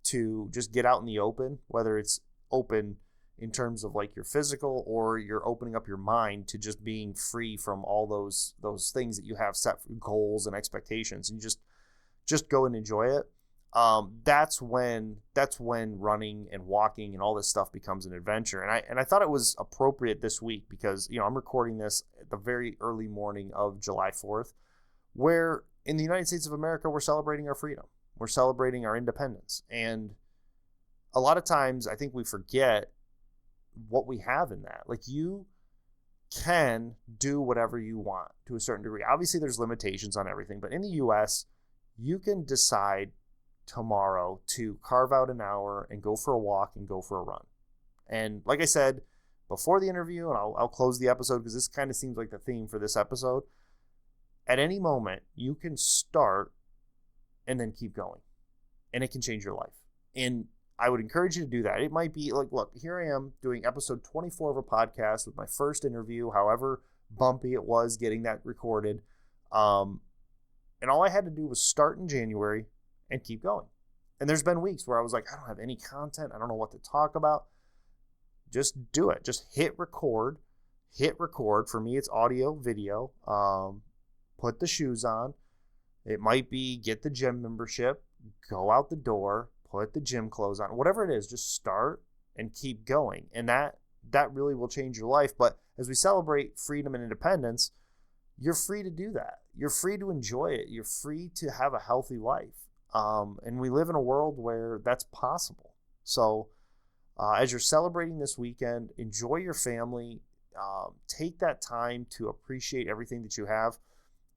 to just get out in the open, whether it's open in terms of like your physical or you're opening up your mind to just being free from all those things that you have set for goals and expectations, and you just go and enjoy it. That's when running and walking and all this stuff becomes an adventure. And I thought it was appropriate this week because, I'm recording this at the very early morning of July 4th, where in the United States of America, we're celebrating our freedom. We're celebrating our independence. And a lot of times I think we forget what we have in that. Like you can do whatever you want to a certain degree. Obviously there's limitations on everything, but in the US, you can decide tomorrow to carve out an hour and go for a walk and go for a run. And like I said before the interview, and I'll close the episode because this kind of seems like the theme for this episode. At any moment, you can start and then keep going, and it can change your life. And I would encourage you to do that. It might be like, look, here I am doing episode 24 of a podcast with my first interview, however bumpy it was getting that recorded. And all I had to do was start in January and keep going. And there's been weeks where I was like, I don't have any content. I don't know what to talk about. Just do it. Just hit record, hit record. For me, it's audio, video. Put the shoes on. It might be get the gym membership, go out the door, put the gym clothes on, whatever it is, just start and keep going. And that really will change your life. But as we celebrate freedom and independence, you're free to do that. You're free to enjoy it. You're free to have a healthy life. And we live in a world where that's possible. So as you're celebrating this weekend, enjoy your family. Take that time to appreciate everything that you have.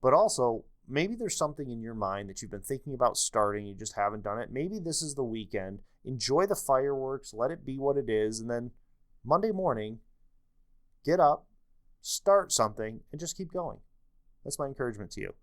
But also, maybe there's something in your mind that you've been thinking about starting. You just haven't done it. Maybe this is the weekend. Enjoy the fireworks. Let it be what it is. And then Monday morning, get up, start something, and just keep going. That's my encouragement to you.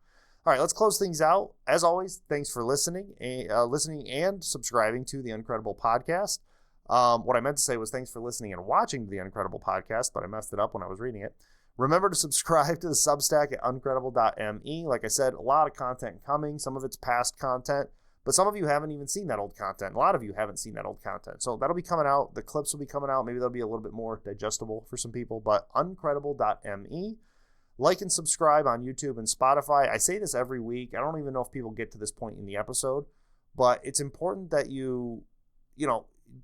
All right, let's close things out. As always, thanks for listening and subscribing to the Uncredible Podcast. What I meant to say was thanks for listening and watching the Uncredible Podcast, but I messed it up when I was reading it. Remember to subscribe to the Substack at uncredible.me. Like I said, a lot of content coming. Some of it's past content, but some of you haven't even seen that old content. A lot of you haven't seen that old content. So that'll be coming out. The clips will be coming out. Maybe they'll be a little bit more digestible for some people, but uncredible.me. Like and subscribe on YouTube and Spotify. I say this every week. I don't even know if people get to this point in the episode, but it's important that you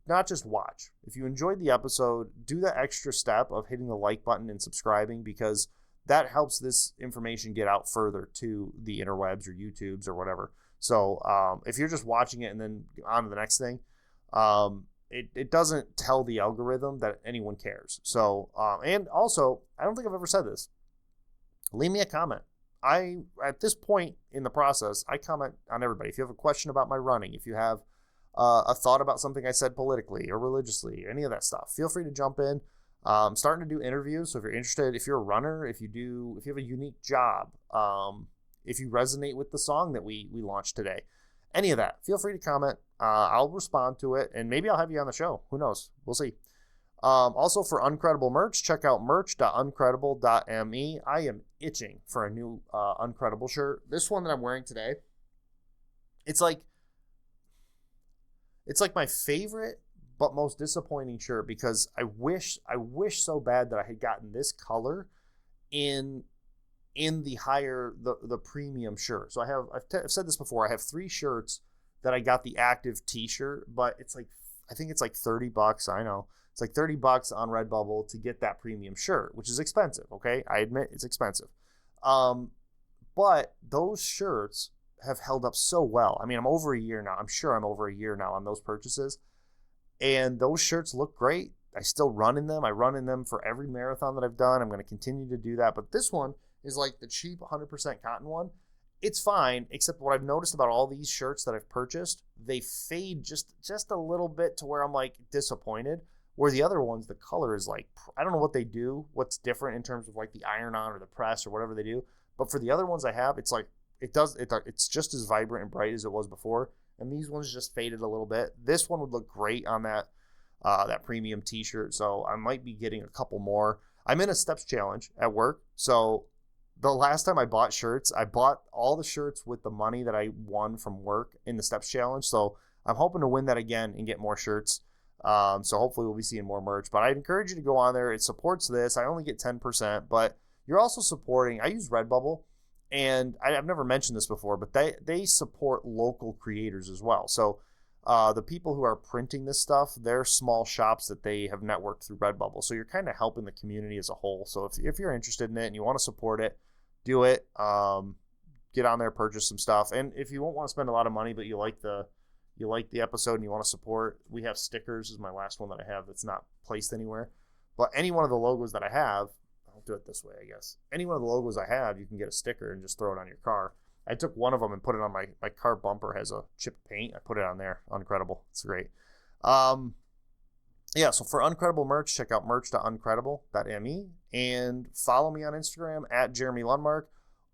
not just watch. If you enjoyed the episode, do the extra step of hitting the like button and subscribing, because that helps this information get out further to the interwebs or YouTubes or whatever. So if you're just watching it and then on to the next thing, it doesn't tell the algorithm that anyone cares. So, and also, I don't think I've ever said this. Leave me a comment. At this point in the process, I comment on everybody. If you have a question about my running, if you have a thought about something I said politically or religiously, any of that stuff, feel free to jump in. I'm starting to do interviews. So if you're interested, if you're a runner, if you have a unique job, if you resonate with the song that we launched today, any of that, feel free to comment. I'll respond to it, and maybe I'll have you on the show. Who knows? We'll see. Also, for Uncredible merch, check out merch.uncredible.me. I am itching for a new Uncredible shirt. This one that I'm wearing today, it's like my favorite but most disappointing shirt, because I wish so bad that I had gotten this color in the higher, the premium shirt. So I've said this before. I have 3 shirts that I got the active t-shirt, but it's like, I think it's like $30. I know it's like $30 on Redbubble to get that premium shirt, which is expensive. Okay. I admit it's expensive. But those shirts have held up so well. I mean, I'm over a year now. I'm sure I'm over a year now on those purchases. And those shirts look great. I still run in them. I run in them for every marathon that I've done. I'm going to continue to do that. But this one is like the cheap 100% cotton one. It's fine, except what I've noticed about all these shirts that I've purchased, they fade just a little bit to where I'm like disappointed. Where the other ones, the color is like, I don't know what they do, what's different in terms of like the iron on or the press or whatever they do. But for the other ones I have, it's like, it's just as vibrant and bright as it was before. And these ones just faded a little bit. This one would look great on that premium t-shirt. So I might be getting a couple more. I'm in a steps challenge at work. So the last time I bought shirts, I bought all the shirts with the money that I won from work in the steps challenge. So I'm hoping to win that again and get more shirts. So hopefully we'll be seeing more merch. But I'd encourage you to go on there. It supports this. I only get 10%, but you're also supporting. I use Redbubble. And I've never mentioned this before, but they support local creators as well. So the people who are printing this stuff, they're small shops that they have networked through Redbubble. So you're kind of helping the community as a whole. So if you're interested in it and you want to support it, do it. Get on there, purchase some stuff. And if you won't want to spend a lot of money, but you like the episode and you want to support, we have stickers. This is my last one that I have that's not placed anywhere. But any one of the logos that I have, I'll do it this way, I guess. Any one of the logos I have, you can get a sticker and just throw it on your car. I took one of them and put it on my car bumper. Has a chipped paint. I put it on there. Uncredible. It's great. Yeah, so for Uncredible merch, check out merch.uncredible.me and follow me on Instagram at Jeremy Lundmark.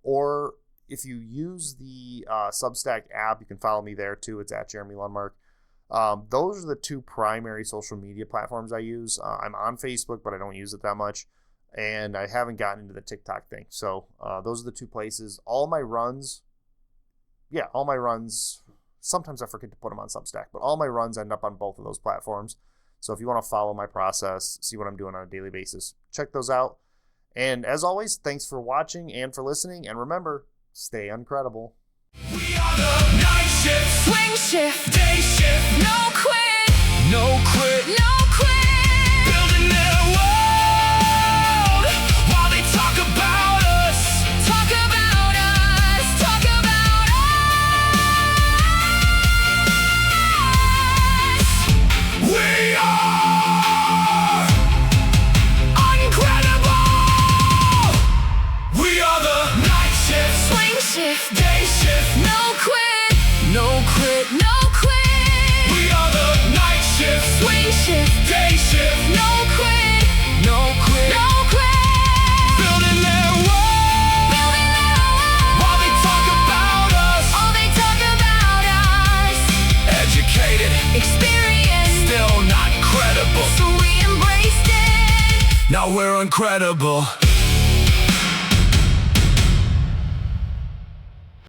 Or if you use the Substack app, you can follow me there too. It's at Jeremy Lundmark. Those are the 2 primary social media platforms I use. I'm on Facebook, but I don't use it that much. And I haven't gotten into the TikTok thing. So those are the 2 places. All my runs, sometimes I forget to put them on Substack, but all my runs end up on both of those platforms. So if you want to follow my process, see what I'm doing on a daily basis, check those out. And as always, thanks for watching and for listening. And remember, stay uncredible. We are the night shift, Swing shift, day shift, no quit, no quit, no quit. building their world while they talk about us. Talk about us, talk about us. We are uncredible. We are the night shift, Swing shift, day shift, no quit, no quit. no quit. We are the night shift, Swing shift, day shift, no quit, no quit. no quit. Building their world Building their world. while they talk about us. All they talk about us. Educated, Experience, still not credible. so we embraced it. Now we're uncredible.